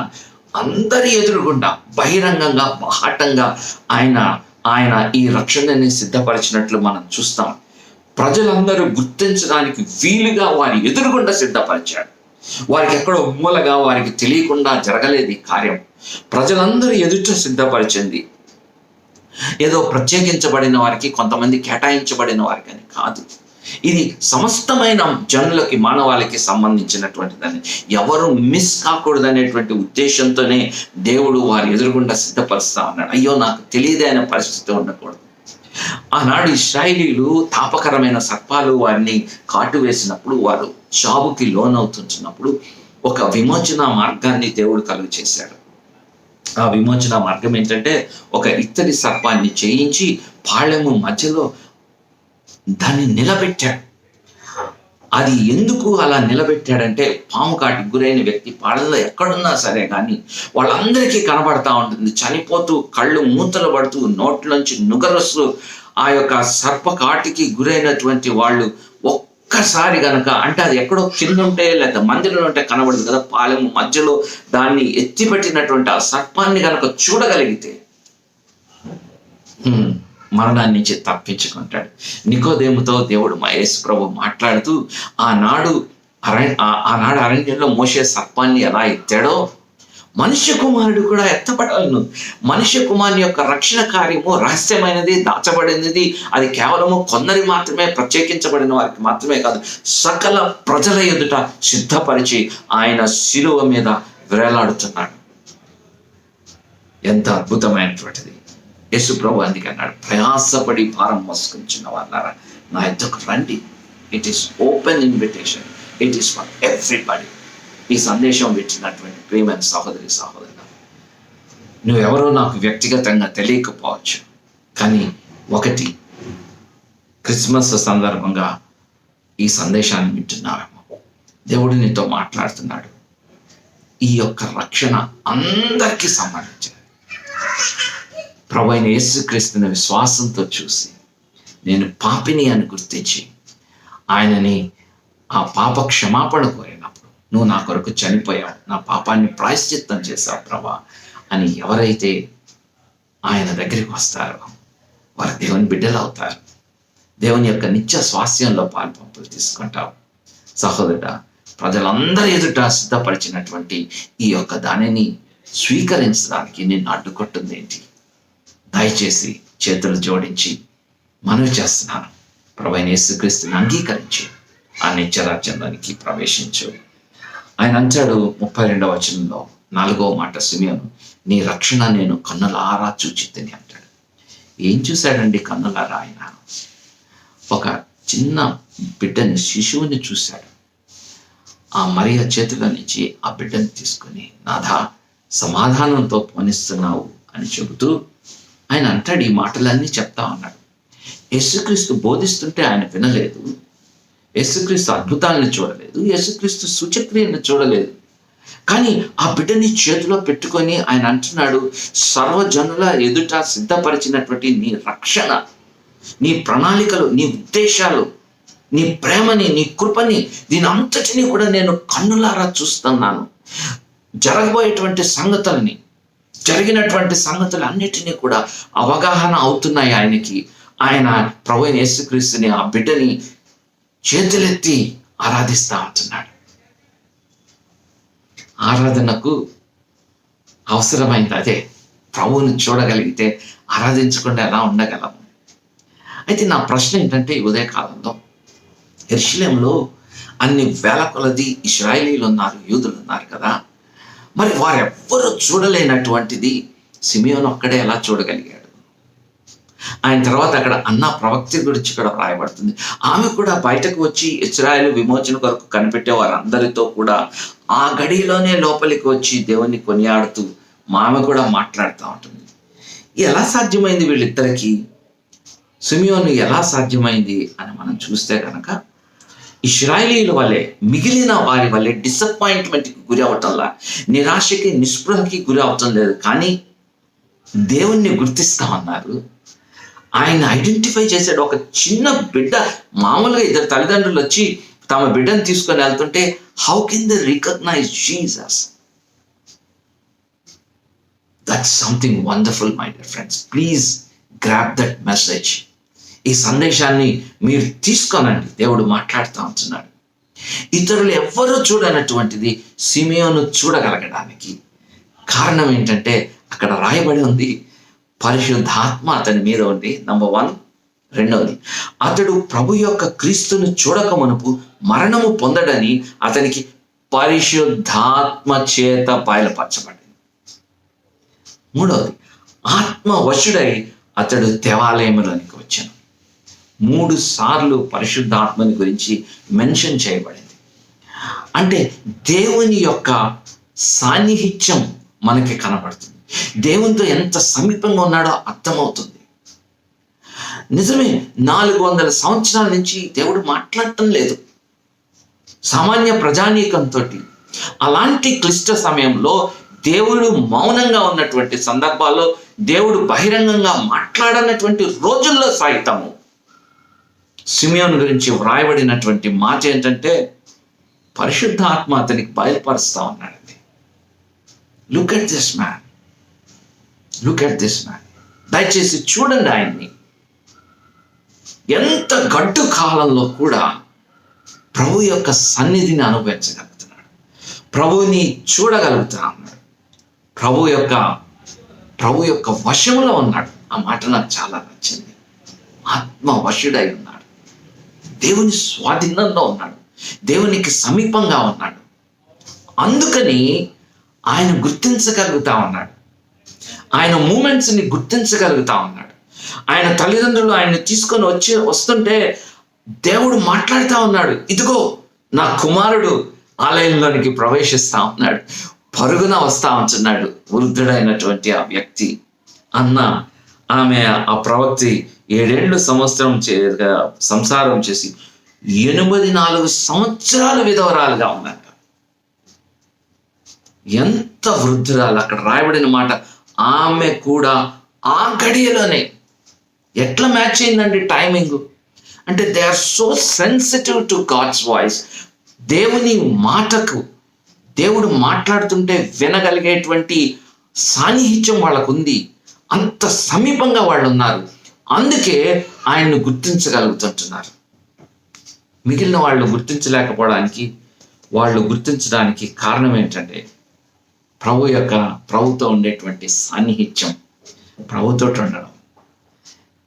S1: అందరి ఎదురుగుండా బహిరంగంగా బాహటంగా ఆయన ఆయన ఈ రక్షణని సిద్ధపరిచినట్లు మనం చూస్తాం. ప్రజలందరూ గుర్తించడానికి వీలుగా వారి ఎదురుగుండా సిద్ధపరిచాడు. వారికి ఎక్కడో ఉమ్మలగా వారికి తెలియకుండా జరగలేదు ఈ కార్యం. ప్రజలందరూ ఎదుట సిద్ధపరిచింది. ఏదో ప్రత్యేకించబడిన వారికి, కొంతమంది కేటాయించబడిన వారికి అని కాదు. ఇది సమస్తమైన జనులకి, మానవాళికి సంబంధించినటువంటిదని, ఎవరు మిస్ కాకూడదనేటువంటి ఉద్దేశంతోనే దేవుడు వారి ఎదురుగుండా సిద్ధపరుస్తా ఉన్నాడు. అయ్యో నాకు తెలియదే అనే పరిస్థితి ఉండకూడదు. ఆనాడు ఇశ్రాయేలీయులు తాపకరమైన సర్పాలు వారిని కాటు వేసినప్పుడు, వారు చావుకి లోనవుతున్నప్పుడు ఒక విమోచన మార్గాన్ని దేవుడు కలుగు చేశాడు. ఆ విమోచన మార్గం ఏంటంటే, ఒక ఇత్తడి సర్పాన్ని చేయించి పాళెము మధ్యలో దాన్ని నిలబెట్టాడు. అది ఎందుకు అలా నిలబెట్టాడంటే, పాము కాటికి గురైన వ్యక్తి పాళెంలో ఎక్కడున్నా సరే కానీ వాళ్ళందరికీ కనబడతా ఉంటుంది. చనిపోతూ కళ్ళు మూతలు పడుతూ నోట్లోంచి నుగరొస్తూ ఆ యొక్క సర్ప కాటికి గురైనటువంటి వాళ్ళు ఒక్కసారి గనక, అంటే అది ఎక్కడో కింద ఉంటే లేదా మందిరంలో ఉంటే కనబడదు కదా, పాలెము మధ్యలో దాన్ని ఎత్తిపెట్టినటువంటి ఆ సర్పాన్ని గనక చూడగలిగితే మరణాన్ని నుంచి తప్పించుకుంటాడు. నికోదేముతో దేవుడు యేసు ప్రభు మాట్లాడుతూ, ఆనాడు అరణ్యంలో మోసే సర్పాన్ని ఎలా ఎత్తాడో మనుష్య కుమారుడు కూడా ఎత్తపడాలను. మనుష్య కుమారుని యొక్క రక్షణ కార్యము రహస్యమైనది, దాచబడినది. అది కేవలము కొందరి మాత్రమే, ప్రత్యేకించబడిన వారికి మాత్రమే కాదు, సకల ప్రజల ఎదుట సిద్ధపరిచి ఆయన శిలువ మీద వేలాడుతున్నాడు. ఎంత అద్భుతమైనటువంటిది! యేసు ప్రభు అందుకే అన్నాడు, ప్రయాసపడి భారం మోసుకొంచున్న వాళ్ళారా నా యొద్దకు రండి. It is open invitation, it is for everybody. ఈ సందేశం విచ్చినటువంటి ప్రియమైన సహోదరి సహోదరులు, నువ్వెవరో నాకు వ్యక్తిగతంగా తెలియకపోవచ్చు, కానీ ఒకటి, క్రిస్మస్ సందర్భంగా ఈ సందేశాన్ని వింటున్నావేమో, దేవుడు నీతో మాట్లాడుతున్నాడు. ఈ యొక్క రక్షణ అందరికీ సంబంధించింది. ప్రభువైన యేసుక్రీస్తుని విశ్వాసంతో చూసి, నేను పాపిని అని గుర్తించి ఆయనని ఆ పాప క్షమాపణ కోరినప్పుడు, నువ్వు నా కొరకు చనిపోయావు, నా పాపాన్ని ప్రాయశ్చిత్తం చేశావు ప్రభా అని ఎవరైతే ఆయన దగ్గరికి వస్తారో వారు దేవుని బిడ్డలు అవుతారు. దేవుని యొక్క నిత్య స్వాస్థ్యంలో పాల్పంపులు తీసుకుంటావు. సహోదరుడా, ప్రజలందరి ఎదుట సిద్ధపరిచినటువంటి ఈ యొక్క దానిని స్వీకరించడానికి నిన్ను అడ్డుకొట్టుంది ఏంటి? దయచేసి చేతులు జోడించి మనవి చేస్తున్నాను, ప్రభువైన యేసుక్రీస్తుని అంగీకరించి ఆ నిత్యరాజ్యంలోనికి ప్రవేశించు. ఆయన అంటాడు 32వ వచనంలో 4వ మాట, సిమియోను నీ రక్షణ నేను కన్నులారా చూచితిని అంటాడు. ఏం చూశాడండి కన్నులారా? ఆయన ఒక చిన్న బిడ్డని, శిశువుని చూశాడు. ఆ మరియ చేతుల నుంచి ఆ బిడ్డని తీసుకుని, నాథా సమాధానంతో పోనిస్తున్నావు అని చెబుతూ ఆయన అంటాడు. ఈ మాటలన్నీ చెప్తా ఉన్నాడు. యేసుక్రీస్తు బోధిస్తుంటే ఆయన వినలేదు, యేసుక్రీస్తు అద్భుతాలను చూడలేదు, యేసుక్రీస్తు సూచక్రియలను చూడలేదు. కానీ ఆ బిడ్డని చేతిలో పెట్టుకొని ఆయన అంటున్నాడు, సర్వజనుల ఎదుట సిద్ధపరిచినటువంటి నీ రక్షణ, నీ ప్రణాళికలు, నీ ఉద్దేశాలు, నీ ప్రేమని, నీ కృపని, దీని అంతటినీ కూడా నేను కన్నులారా చూస్తున్నాను. జరగబోయేటువంటి సంగతులని, జరిగినటువంటి సంగతులు అన్నిటినీ కూడా అవగాహన అవుతున్నాయి ఆయనకి. ఆయన ప్రభువైన యేసుక్రీస్తుని, ఆ బిడ్డని చేతులెత్తి ఆరాధిస్తా ఉంటున్నాడు. ఆరాధనకు అవసరమైంది అదే. ప్రభువుని చూడగలిగితే ఆరాధించకుండా ఎలా ఉండగలము? అయితే నా ప్రశ్న ఏంటంటే, ఈ ఉదయకాలంలో యెరూషలేములో అన్ని వేల కొలది ఇశ్రాయేలీలు ఉన్నారు, యూదులు ఉన్నారు కదా, మరి వారెవ్వరూ చూడలేనటువంటిది సిమియోను ఒక్కడే ఎలా చూడగలిగాడు? ఆయన తర్వాత అక్కడ అన్న ప్రవక్త గురించి కూడా రాయబడుతుంది. ఆమె కూడా బయటకు వచ్చి ఇశ్రాయేలు విమోచన కొరకు కనిపెట్టే వారందరితో కూడా ఆ గడిలోనే లోపలికి వచ్చి దేవుణ్ణి కొనియాడుతూ ఆమె కూడా మాట్లాడుతూ ఉంటుంది. ఎలా సాధ్యమైంది వీళ్ళిద్దరికీ? సిమియోను ఎలా సాధ్యమైంది అని మనం చూస్తే కనుక, ఇశ్రాయేలీల వలె, మిగిలిన వారి వలె డిసప్పాయింట్మెంట్కి గురి అవటంలా, నిరాశకి నిస్పృహకి గురి అవటం లేదు, కానీ దేవుణ్ణి గుర్తిస్తా ఉన్నారు. ఆయన ఐడెంటిఫై చేశాడు. ఒక చిన్న బిడ్డ, మామూలుగా ఇద్దరు తల్లిదండ్రులు వచ్చి తమ బిడ్డను తీసుకొని వెళ్తుంటే how can they recognise Jesus? That's something wonderful my dear friends. Please grab that message. ఈ సందేశాన్ని మీరు తీసుకోనండి. దేవుడు మాట్లాడుతూ ఉంటున్నాడు. ఇతరులు ఎవ్వరూ చూడనటువంటిది సిమియోను చూడగలగడానికి కారణం ఏంటంటే అక్కడ రాయబడి ఉంది, పరిశుద్ధాత్మ అతని మీద ఉంది. నంబర్ 1. రెండవది, అతడు ప్రభు యొక్క క్రీస్తును చూడక మునుపు మరణము పొందడని అతనికి పరిశుద్ధాత్మ చేత బయలుపరచబడింది. మూడవది, ఆత్మవశుడై అతడు దేవాలయంలోనికి వచ్చాను. 3 సార్లు పరిశుద్ధాత్మని గురించి మెన్షన్ చేయబడింది. అంటే దేవుని యొక్క సాన్నిహిత్యం మనకి కనబడుతుంది. దేవునితో ఎంత సమీపంగా ఉన్నాడో అర్థమవుతుంది. నిజమే, 400 సంవత్సరాల నుంచి దేవుడు మాట్లాడటం లేదు సామాన్య ప్రజానీకంతో. అలాంటి క్లిష్ట సమయంలో దేవుడు మౌనంగా ఉన్నటువంటి సందర్భాల్లో, దేవుడు బహిరంగంగా మాట్లాడనటువంటి రోజుల్లో సైతము సిమియోను గురించి వ్రాయబడినటువంటి మాట ఏంటంటే పరిశుద్ధాత్మ అతనికి బయలుపరుస్తా ఉన్నాడండి. Look at this man, look at this man. దయచేసి చూడండి ఆయన్ని. ఎంత గడ్డు కాలంలో కూడా ప్రభు యొక్క సన్నిధిని అనుభవించగలుగుతున్నాడు, ప్రభువుని చూడగలుగుతా ఉన్నాడు, ప్రభు యొక్క వశంలో ఉన్నాడు. ఆ మాట నాకు చాలా నచ్చింది. ఆత్మ వశుడై ఉన్నాడు, దేవుని స్వాధీనంలో ఉన్నాడు, దేవునికి సమీపంగా ఉన్నాడు. అందుకని ఆయన గుర్తించగలుగుతా ఉన్నాడు, ఆయన మూమెంట్స్ని గుర్తించగలుగుతా ఉన్నాడు. ఆయన తల్లిదండ్రులు ఆయన్ని తీసుకొని వస్తుంటే దేవుడు మాట్లాడుతూ ఉన్నాడు, ఇదిగో నా కుమారుడు ఆలయంలోనికి ప్రవేశిస్తా ఉన్నాడు, పరుగున వస్తా ఉంటున్నాడు. వృద్ధుడైనటువంటి ఆ వ్యక్తి ఆమె ఆ ప్రవక్తి 7 సంవత్సరం సంసారం చేసి 84 సంవత్సరాల విధవరాలుగా ఉందంట. ఎంత వృద్ధురాలు! అక్కడ రాయబడిన మాట ఆమె కూడా ఆ గడియలోనే. ఎట్లా మ్యాచ్ అయిందండి టైమింగ్? అంటే they are so sensitive to God's voice. దేవుని మాటకు, దేవుడు మాట్లాడుతుంటే వినగలిగేటువంటి సాన్నిహిత్యం వాళ్ళకు ఉంది. అంత సమీపంగా వాళ్ళు ఉన్నారు. అందుకే ఆయన్ను గుర్తించగలుగుతుంటున్నారు. మిగిలిన వాళ్ళు గుర్తించలేకపోవడానికి, వాళ్ళు గుర్తించడానికి కారణం ఏంటంటే ప్రభుతో ఉండేటువంటి సాన్నిహిత్యం, ప్రభుతో ఉండడం.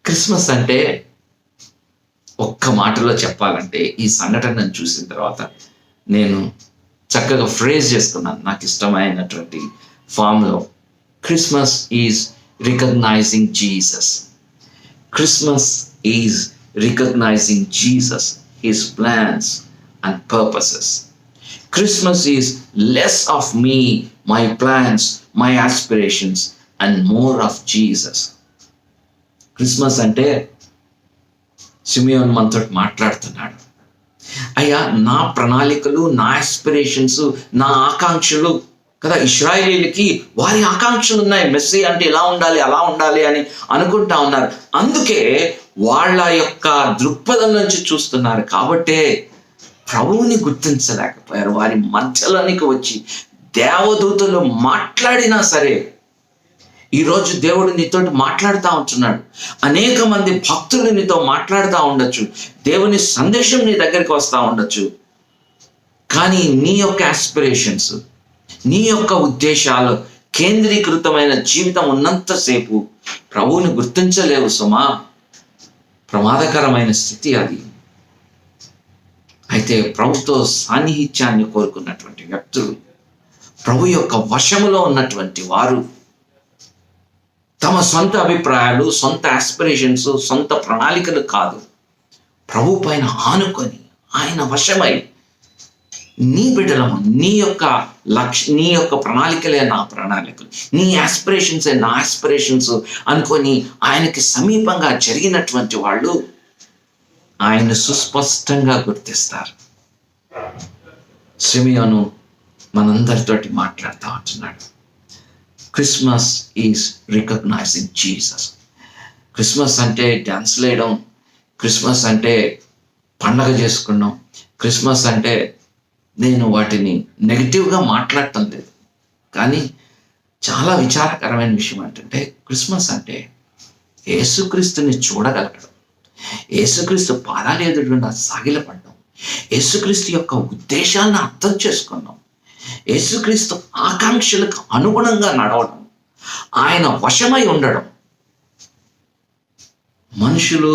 S1: క్రిస్మస్ అంటే ఒక్క మాటలో చెప్పాలంటే, ఈ సంఘటనను చూసిన తర్వాత నేను చక్కగా ఫ్రేజ్ చేసుకున్నాను నాకు ఇష్టమైనటువంటి ఫామ్లో. Christmas is recognising Jesus. Christmas is recognising Jesus, his plans and purposes. Christmas is less of me, my plans, my aspirations, and more of Jesus. Christmas అంటే సిమియోన్ మనతో మాట్లాడుతున్నాడు. అయ్యా, నా ప్రణాళికలు, నా ఆస్పిరేషన్స్, నా ఆకాంక్షలు కదా. ఇశ్రాయేలీలకి వారి ఆకాంక్షలు ఉన్నాయి. మెస్సీ అంటే ఇలా ఉండాలి, అలా ఉండాలి అని అనుకుంటా ఉన్నారు. అందుకే వాళ్ళ యొక్క దృక్పథం నుంచి చూస్తున్నారు. కాబట్టే ప్రభువుని గుర్తించలేకపోయారు. వారి మధ్యలోనికి వచ్చి దేవదూతలు మాట్లాడినా సరే, ఈరోజు దేవుడు నీతో మాట్లాడుతూ ఉంటున్నాడు. అనేక మంది భక్తులు నీతో మాట్లాడుతూ ఉండొచ్చు, దేవుని సందేశం నీ దగ్గరికి వస్తూ ఉండొచ్చు. కానీ నీ యొక్క ఆస్పిరేషన్స్, నీ యొక్క ఉద్దేశాలు కేంద్రీకృతమైన జీవితం ఉన్నంతసేపు ప్రభువుని గుర్తించలేవు సుమా. ప్రమాదకరమైన స్థితి అది. అయితే ప్రభుతో సాన్నిహిత్యాన్ని కోరుకున్నటువంటి వ్యక్తులు, ప్రభు యొక్క వశములో ఉన్నటువంటి వారు తమ సొంత అభిప్రాయాలు, సొంత ఆస్పిరేషన్స్, సొంత ప్రణాళికలు కాదు, ప్రభు పైన ఆనుకొని ఆయన వశమై, నీ బిడ్డలము, నీ యొక్క ప్రణాళికలే నా ప్రణాళికలు, నీ ఆస్పిరేషన్సే నా ఆస్పిరేషన్స్ అనుకొని ఆయనకి సమీపంగా జరిగినటువంటి వాళ్ళు ఆయన సుస్పష్టంగా గుర్తిస్తారు. సిమియోను మనందరితోటి మాట్లాడుతూ ఉంటున్నాడు. Christmas is recognising Jesus. Christmas అంటే డ్యాన్స్లు వేయడం, క్రిస్మస్ అంటే పండగ చేసుకున్నాం, క్రిస్మస్ అంటే నేను వాటిని నెగిటివ్గా మాట్లాడటం లేదు. కానీ చాలా విచారకరమైన విషయం ఏంటంటే క్రిస్మస్ అంటే యేసుక్రీస్తుని చూడగలగడం, యేసుక్రీస్తు పాదాలు ఎదురుగుండా సాగిలపడడం, యేసుక్రీస్తు యొక్క ఉద్దేశాలను అర్థం చేసుకున్నాం, యేసుక్రీస్తు ఆకాంక్షలకు అనుగుణంగా నడవడం, ఆయన వశమై ఉండడం. మనుషులు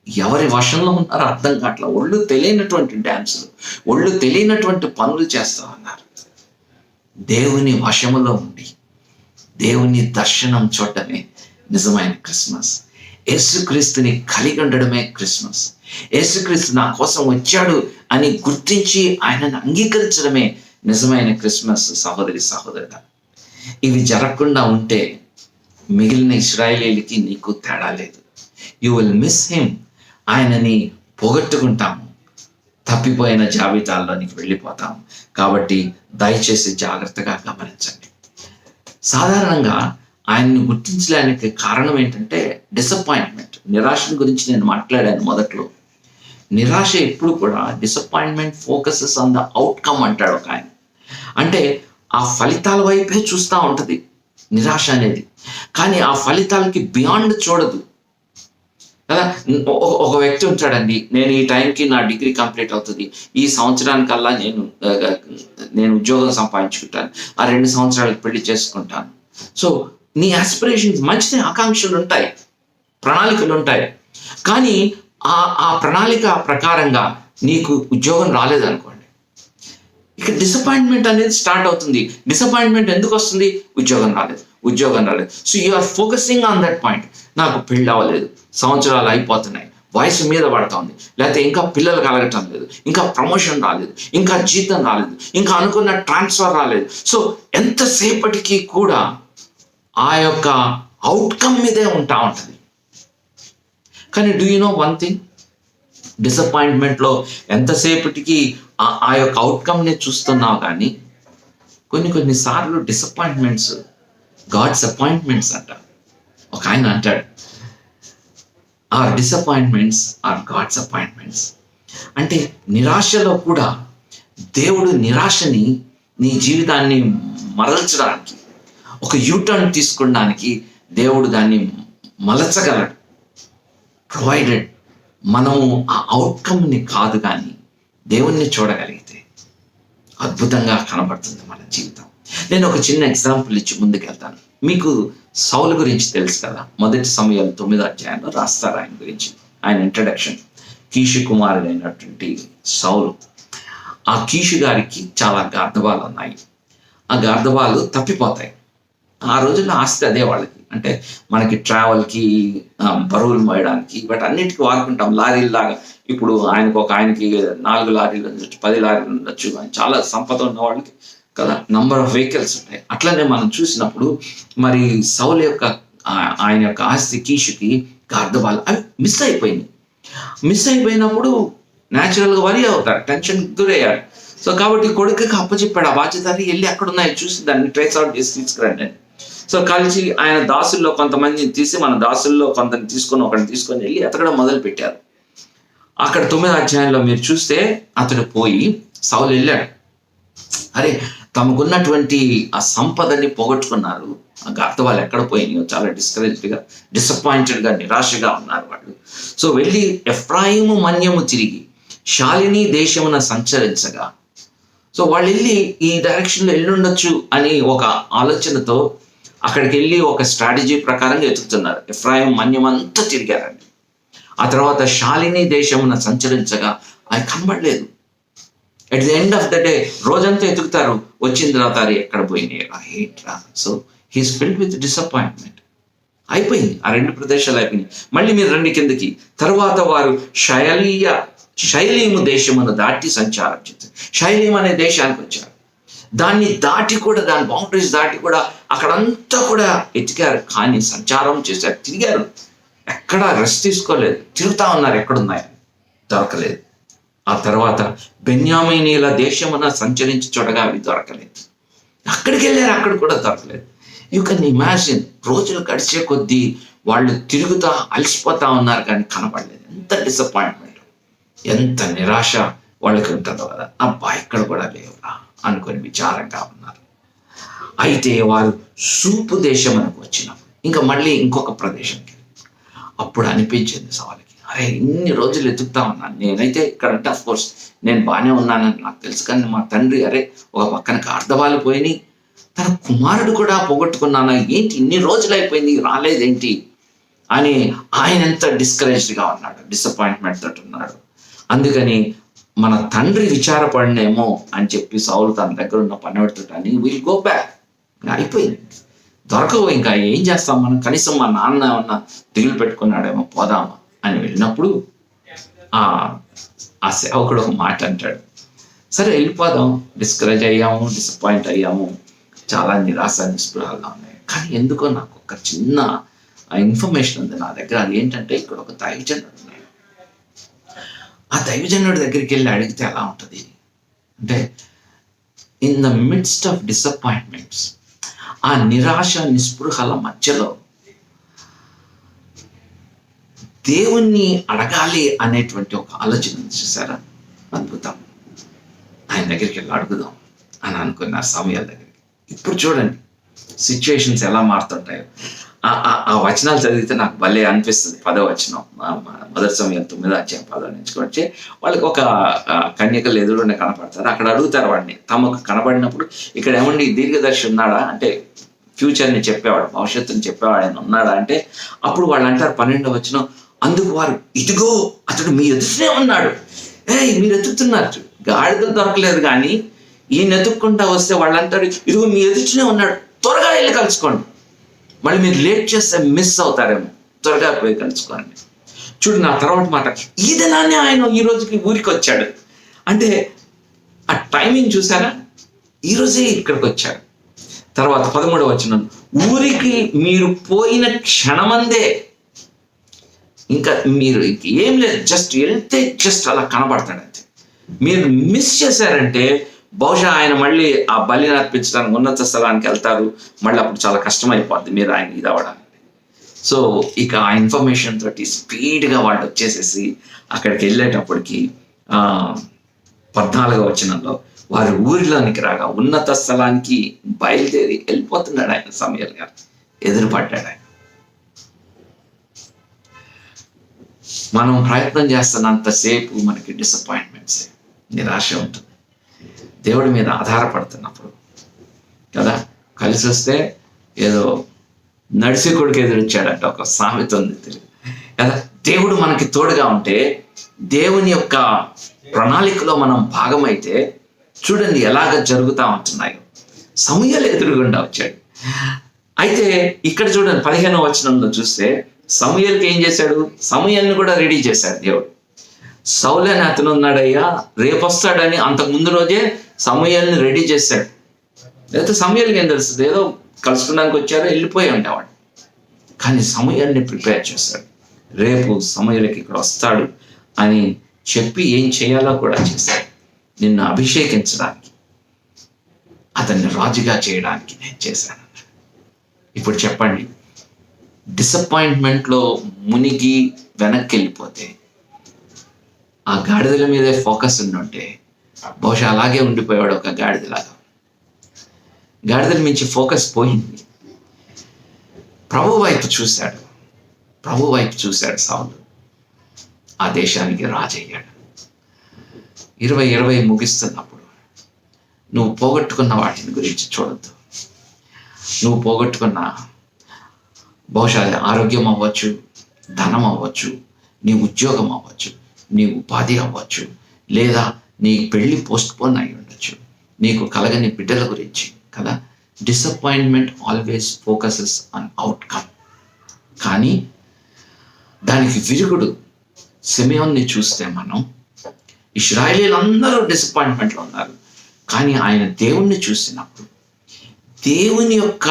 S1: ఎవరి వశంలో ఉన్నారో అర్థం కావట్లా. ఒళ్ళు తెలియనటువంటి డ్యాన్సులు, ఒళ్ళు తెలియనటువంటి పనులు చేస్తూ ఉన్నారు. దేవుని వశములో ఉండి దేవుని దర్శనం చూడటమే నిజమైన క్రిస్మస్. యేసుక్రీస్తుని కలిగి ఉండడమే క్రిస్మస్. యేసుక్రీస్తు నా కోసం వచ్చాడు అని గుర్తించి ఆయనను అంగీకరించడమే నిజమైన క్రిస్మస్. సహోదరి సహోదరుడా, ఇవి జరగకుండా ఉంటే మిగిలిన ఇశ్రాయేలీలకి నీకు తేడా లేదు. You will miss him. ఆయనని పోగొట్టుకుంటాము, తప్పిపోయిన జాబితాల్లోనికి వెళ్ళిపోతాము. కాబట్టి దయచేసి జాగ్రత్తగా గమనించండి. సాధారణంగా ఆయన్ని గుర్తించడానికి కారణం ఏంటంటే డిసప్పాయింట్మెంట్, నిరాశను గురించి నేను మాట్లాడాను మొదట్లో. నిరాశ ఎప్పుడు కూడా disappointment focuses on the outcome అంటాడు ఒక ఆయన. అంటే ఆ ఫలితాల వైపే చూస్తూ ఉంటుంది నిరాశ అనేది, కానీ ఆ ఫలితాలకి బియాండ్ చూడదు కదా. ఒక వ్యక్తి ఉంటాడండి, నేను ఈ టైంకి నా డిగ్రీ కంప్లీట్ అవుతుంది, ఈ సంవత్సరానికల్లా నేను ఉద్యోగం సంపాదించుకుంటాను, ఆ 2 సంవత్సరాలకు పెళ్లి చేసుకుంటాను. సో నీ ఆస్పిరేషన్స్ మంచిదే, ఆకాంక్షలు ఉంటాయి, ప్రణాళికలు ఉంటాయి. కానీ ఆ ప్రణాళిక ప్రకారంగా నీకు ఉద్యోగం రాలేదనుకోండి, ఇక డిసప్పాయింట్మెంట్ అనేది స్టార్ట్ అవుతుంది. డిసప్పాయింట్మెంట్ ఎందుకు వస్తుంది? ఉద్యోగం రాలేదు. So you are focusing on that point. నాకు పెళ్ళి అవ్వలేదు, సంవత్సరాలు అయిపోతున్నాయి, వయసు మీద పడతా ఉంది, లేకపోతే ఇంకా పిల్లలు కలగటం లేదు, ఇంకా ప్రమోషన్ రాలేదు, ఇంకా జీతం రాలేదు, ఇంకా అనుకున్న ట్రాన్స్ఫర్ రాలేదు. సో ఎంతసేపటికి కూడా ఆ యొక్క అవుట్కమ్ మీదే ఉంటా ఉంటుంది. కానీ do you know one thing? డిసప్పాయింట్మెంట్లో ఎంతసేపటికి ఆ యొక్క అవుట్కమ్ని చూస్తున్నావు, కానీ కొన్నిసార్లు డిసప్పాయింట్మెంట్స్ గాడ్స్ అపాయింట్మెంట్స్ అంట. ఒక ఆయన అంటాడు, our disappointments are God's appointments. అంటే నిరాశలో కూడా దేవుడు నిరాశని నీ జీవితాన్ని మరల్చడానికి, ఒక యూటర్న్ తీసుకోవడానికి దేవుడు దాన్ని మలచగలడు, ప్రొవైడెడ్ మనము ఆ అవుట్కమ్ని కాదు కానీ దేవుణ్ణి చూడగలిగితే అద్భుతంగా కనబడుతుంది మన జీవితం. నేను ఒక చిన్న ఎగ్జాంపుల్ ఇచ్చి ముందుకెళ్తాను. మీకు సౌలు గురించి తెలుసు కదా, 1 సమూయేలు 9వ అధ్యాయంలో రాస్తారు ఆయన గురించి. ఆయన ఇంట్రడక్షన్, కీషు కుమారుడైనటువంటి సౌలు. ఆ కీషు గారికి చాలా గార్ధబాలు ఉన్నాయి. ఆ గార్ధబాలు తప్పిపోతాయి. ఆ రోజుల్లో ఆస్తి అదే వాళ్ళకి, అంటే మనకి ట్రావెల్కి, బరువులు మోయడానికి, అన్నిటికీ వాడుకుంటాం. లారీలాగా ఇప్పుడు ఆయనకి 4 లారీలు ఉండొచ్చు, 10 లారీలు ఉండొచ్చు, చాలా సంపద ఉన్న వాళ్ళకి కదా నంబర్ ఆఫ్ వెహికల్స్ ఉంటాయి. అట్లనే మనం చూసినప్పుడు మరి సౌలు యొక్క ఆయన యొక్క ఆస్తి కీషుకి గార్ధబాలు అవి మిస్ అయిపోయినప్పుడు న్యాచురల్గా వరి అవుతారు, టెన్షన్ గురయ్యారు. సో కాబట్టి కొడుకుకి అప్పచెప్పాడు ఆ బాధ్యతని, వెళ్ళి అక్కడ ఉన్నాయి చూసి దాన్ని ట్రేస్ అవుట్ చేసి తీసుకురండి అని. సో కలిసి ఆయన దాసుల్లో కొంతమందిని తీసి, మన దాసుల్లో కొంతని ఒకరిని తీసుకొని వెళ్ళి ఎతకడం మొదలు పెట్టారు. అక్కడ 9వ అధ్యాయంలో మీరు చూస్తే అతడు పోయి, సౌలు వెళ్ళాడు, అరే తమకున్నటువంటి ఆ సంపదని పోగొట్టుకున్నారు, ఆ గార్ధబాలు ఎక్కడ పోయినాయో చాలా డిసప్పాయింటెడ్గా నిరాశగా ఉన్నారు వాళ్ళు. సో వెళ్ళి ఎఫ్రాయిము మన్యము తిరిగి శాలిని దేశమున సంచరించగా, సో వాళ్ళు వెళ్ళి ఈ డైరెక్షన్లో వెళ్ళుండొచ్చు అని ఒక ఆలోచనతో అక్కడికి వెళ్ళి ఒక స్ట్రాటజీ ప్రకారంగా ఎతుకుతున్నారు. ఎఫ్రాయిం మన్యం అంతా తిరిగారండి. ఆ తర్వాత శాలిని దేశమున సంచరించగా అది కనబడలేదు. At the end of the day రోజంతా ఎతుకుతారు, వచ్చిన తర్వాత అది ఎక్కడ పోయినాయి. So he's filled with disappointment. అయిపోయింది, ఆ 2 ప్రదేశాలు అయిపోయినాయి. మళ్ళీ మీరు రండి కిందకి. తర్వాత వారు షైలీము దేశమును దాటి సంచారం చేశారు. షైలీం అనే దేశానికి వచ్చారు. దాన్ని దాటి కూడా, దాని బౌండరీస్ దాటి కూడా అక్కడంతా కూడా ఎతికారు, కానీ సంచారం చేశారు, తిరిగారు, ఎక్కడా రెస్ట్ తీసుకోలేదు, తిరుగుతా ఉన్నారు ఎక్కడున్నాయని, దొరకలేదు. ఆ తర్వాత బెన్యామీనీల దేశమున సంచరించి చూడగా అవి దొరకలేదు. అక్కడికి వెళ్ళారు, అక్కడ కూడా దొరకలేదు. యూ కెన్ ఇమాజిన్, రోజులు గడిచే కొద్దీ వాళ్ళు తిరుగుతా అలసిపోతా ఉన్నారు కానీ కనపడలేదు. ఎంత డిసప్పాయింట్మెంట్, ఎంత నిరాశ వాళ్ళకి ఉంటుందో కదా. అబ్బా ఇక్కడ కూడా లేవురా అనుకొని విచారంగా ఉన్నారు. అయితే వారు సూపు దేశంలోకి వచ్చినప్పుడు ఇంకా మళ్ళీ ఇంకొక ప్రదేశంకి అప్పుడు అనిపించింది సవాల్కి, అరే ఇన్ని రోజులు ఎదుగుతా ఉన్నాను నేనైతే ఇక్కడంటే అఫ్ కోర్స్ నేను బాగానే ఉన్నానని నాకు తెలుసు, కానీ మా తండ్రి అరే ఒక పక్కనకి అర్ధవాలు పోయినాయి, తన కుమారుడు కూడా పోగొట్టుకున్నాను, ఏంటి ఇన్ని రోజులు అయిపోయింది రాలేదేంటి అని ఆయన ఎంత డిస్కరేజ్డ్గా ఉన్నాడు, డిసప్పాయింట్మెంట్ తోటి ఉన్నాడు. అందుకని మన తండ్రి విచారపడినేమో అని చెప్పి సౌలు తన దగ్గర ఉన్న పనివాడితో అని విల్ గో బ్యాక్, అయిపోయింది దొరకవు, ఇంకా ఏం చేస్తాం మనం, కనీసం మా నాన్న ఏమన్నా దిగులు పెట్టుకున్నాడేమో పోదామా అని వెళ్ళినప్పుడు ఆ సేవకుడు ఒక మాట అంటాడు, సరే వెళ్ళిపోదాం, డిస్కరేజ్ అయ్యాము, డిసప్పాయింట్ అయ్యాము, చాలా నిరాశ నిస్పృహాలుగా ఉన్నాయి, కానీ ఎందుకో నాకు ఒక చిన్న ఇన్ఫర్మేషన్ ఉంది నా దగ్గర. అది ఏంటంటే ఇక్కడ ఒక దైవజనుడు ఉన్నాడు, ఆ దైవజనుడి దగ్గరికి వెళ్ళి అడిగితే ఎలా ఉంటుంది అంటే, in the midst of disappointments, ఆ నిరాశ నిస్పృహల మధ్యలో దేవుణ్ణి అడగాలి అనేటువంటి ఒక ఆలోచన చూసారా, అద్భుతం. ఆయన దగ్గరికి వెళ్ళి అడుగుదాం అని అనుకున్నారు సమయాల దగ్గరికి. ఇప్పుడు చూడండి సిచ్యువేషన్స్ ఎలా మారుతుంటాయో. ఆ వచనాలు చదివితే నాకు భలే అనిపిస్తుంది. 10వ వచనం, మొదటి సమయం 9వ అధ్యాయం 10 నుంచి వచ్చి వాళ్ళకి ఒక కన్యకలు ఎదురునే కనపడతారు. అక్కడ అడుగుతారు వాడిని, తమకు కనబడినప్పుడు ఇక్కడ ఏమండి దీర్ఘదర్శి ఉన్నాడా అంటే, ఫ్యూచర్ని చెప్పేవాడు, భవిష్యత్తుని చెప్పేవాడు ఆయన ఉన్నాడా అంటే, అప్పుడు వాళ్ళు అంటారు 12వ వచనం, అందుకు వారు ఇదిగో అతడు మీ ఎదురునే ఉన్నాడు. మీరు ఎదుగుతున్నారు, గాడిద దొరకలేదు కానీ ఈయన ఎదుక్కుంటా వస్తే వాళ్ళు అంటారు ఇదిగో మీ ఎదురునే ఉన్నాడు, త్వరగా వెళ్ళి కలుసుకోండి, మళ్ళీ మీరు లేట్ చేస్తే మిస్ అవుతారేమో, త్వరగా పోయి కలుసుకోండి. చూడు నా తర్వాత మాట, ఈ దినాన్ని ఆయన ఈ రోజుకి ఊరికి వచ్చాడు అంటే ఆ టైమింగ్ చూసారా, ఈరోజే ఇక్కడికి వచ్చాడు. తర్వాత 13వ వచనం, ఊరికి మీరు పోయిన క్షణమందే, ఇంకా మీరు ఏం లేదు, జస్ట్ వెళ్తే జస్ట్ అలా కనబడతాడు అంతే. మీరు మిస్ చేశారంటే బహుశా ఆయన మళ్ళీ ఆ బలిని అర్పించడానికి ఉన్నత స్థలానికి వెళ్తారు, మళ్ళీ అప్పుడు చాలా కష్టం అయిపోద్ది మీరు ఆయన ఇది అవ్వడానికి. సో ఇక ఆ ఇన్ఫర్మేషన్ తోటి స్పీడ్గా వాళ్ళు వచ్చేసేసి అక్కడికి వెళ్ళేటప్పటికి 14వ వచనంలో వారి ఊరిలోనికి రాగా ఉన్నత స్థలానికి బయలుదేరి వెళ్ళిపోతున్నాడు ఆయన. సమయాలు గారు ఎదురుపడ్డాడు ఆయన. మనం ప్రయత్నం చేస్తున్నంతసేపు మనకి డిసప్పాయింట్మెంట్స్, నిరాశ ఉంటుంది. దేవుడి మీద ఆధారపడుతున్నప్పుడు కదా, కలిసి వస్తే ఏదో నడిసి కొడుకు ఎదురొచ్చాడంట ఒక సామెత ఉంది తెలియదు కదా. దేవుడు మనకి తోడుగా ఉంటే, దేవుని యొక్క ప్రణాళికలో మనం భాగమైతే చూడండి ఎలాగ జరుగుతూ ఉంటున్నాయో. సమూయేలు ఎదురుగుండా వచ్చాడు. అయితే ఇక్కడ చూడండి 15వ వచనంలో చూస్తే సమూయేలుకి ఏం చేశాడు, సమూయేలుని కూడా రెడీ చేశాడు దేవుడు. సౌలు అని అతను ఉన్నాడయ్యా, రేపు వస్తాడని అంతకు ముందు రోజే సమూయేలుని రెడీ చేశాడు. లేకపోతే సమూయేలుకి ఏం తెలుస్తుంది, ఏదో కలుసుకోవడానికి వచ్చారో వెళ్ళిపోయి ఉండేవాడు. కానీ సమూయేలుని ప్రిపేర్ చేశాడు, రేపు సమూయేలుకి ఇక్కడ వస్తాడు అని చెప్పి ఏం చేయాలో కూడా చేశాడు. నిన్ను అభిషేకించడానికి, అతన్ని రాజుగా చేయడానికి నేను చేశాను. ఇప్పుడు చెప్పండి, డిసప్పాయింట్మెంట్లో మునిగి వెనక్కి వెళ్ళిపోతే, ఆ గాడిదల మీదే ఫోకస్ ఉండుంటే బహుశా అలాగే ఉండిపోయాడు ఒక గాడిదలాగా. గాడిదల మించి ఫోకస్ పోయింది. ప్రభు వైపు చూశాడు సౌలు. ఆ దేశానికి రాజయ్యాడు. 2020 ముగిస్తున్నప్పుడు నువ్వు పోగొట్టుకున్న వాటిని గురించి చూడద్దు. నువ్వు పోగొట్టుకున్న బహుశా ఆరోగ్యం అవ్వచ్చు, ధనం అవ్వచ్చు, నీ ఉద్యోగం అవ్వచ్చు, నీ ఉపాధి అవ్వచ్చు, లేదా నీ పెళ్ళి పోస్ట్పోన్ అయి ఉండొచ్చు, నీకు కలగని బిడ్డల గురించి కదా. Disappointment always focuses on outcome. కానీ దానికి విరుగుడు సిమెయోన్ని చూస్తే మనం, ఇశ్రాయేలీలందరూ డిసప్పాయింట్మెంట్లో ఉన్నారు, కానీ ఆయన దేవుణ్ణి చూసినప్పుడు దేవుని యొక్క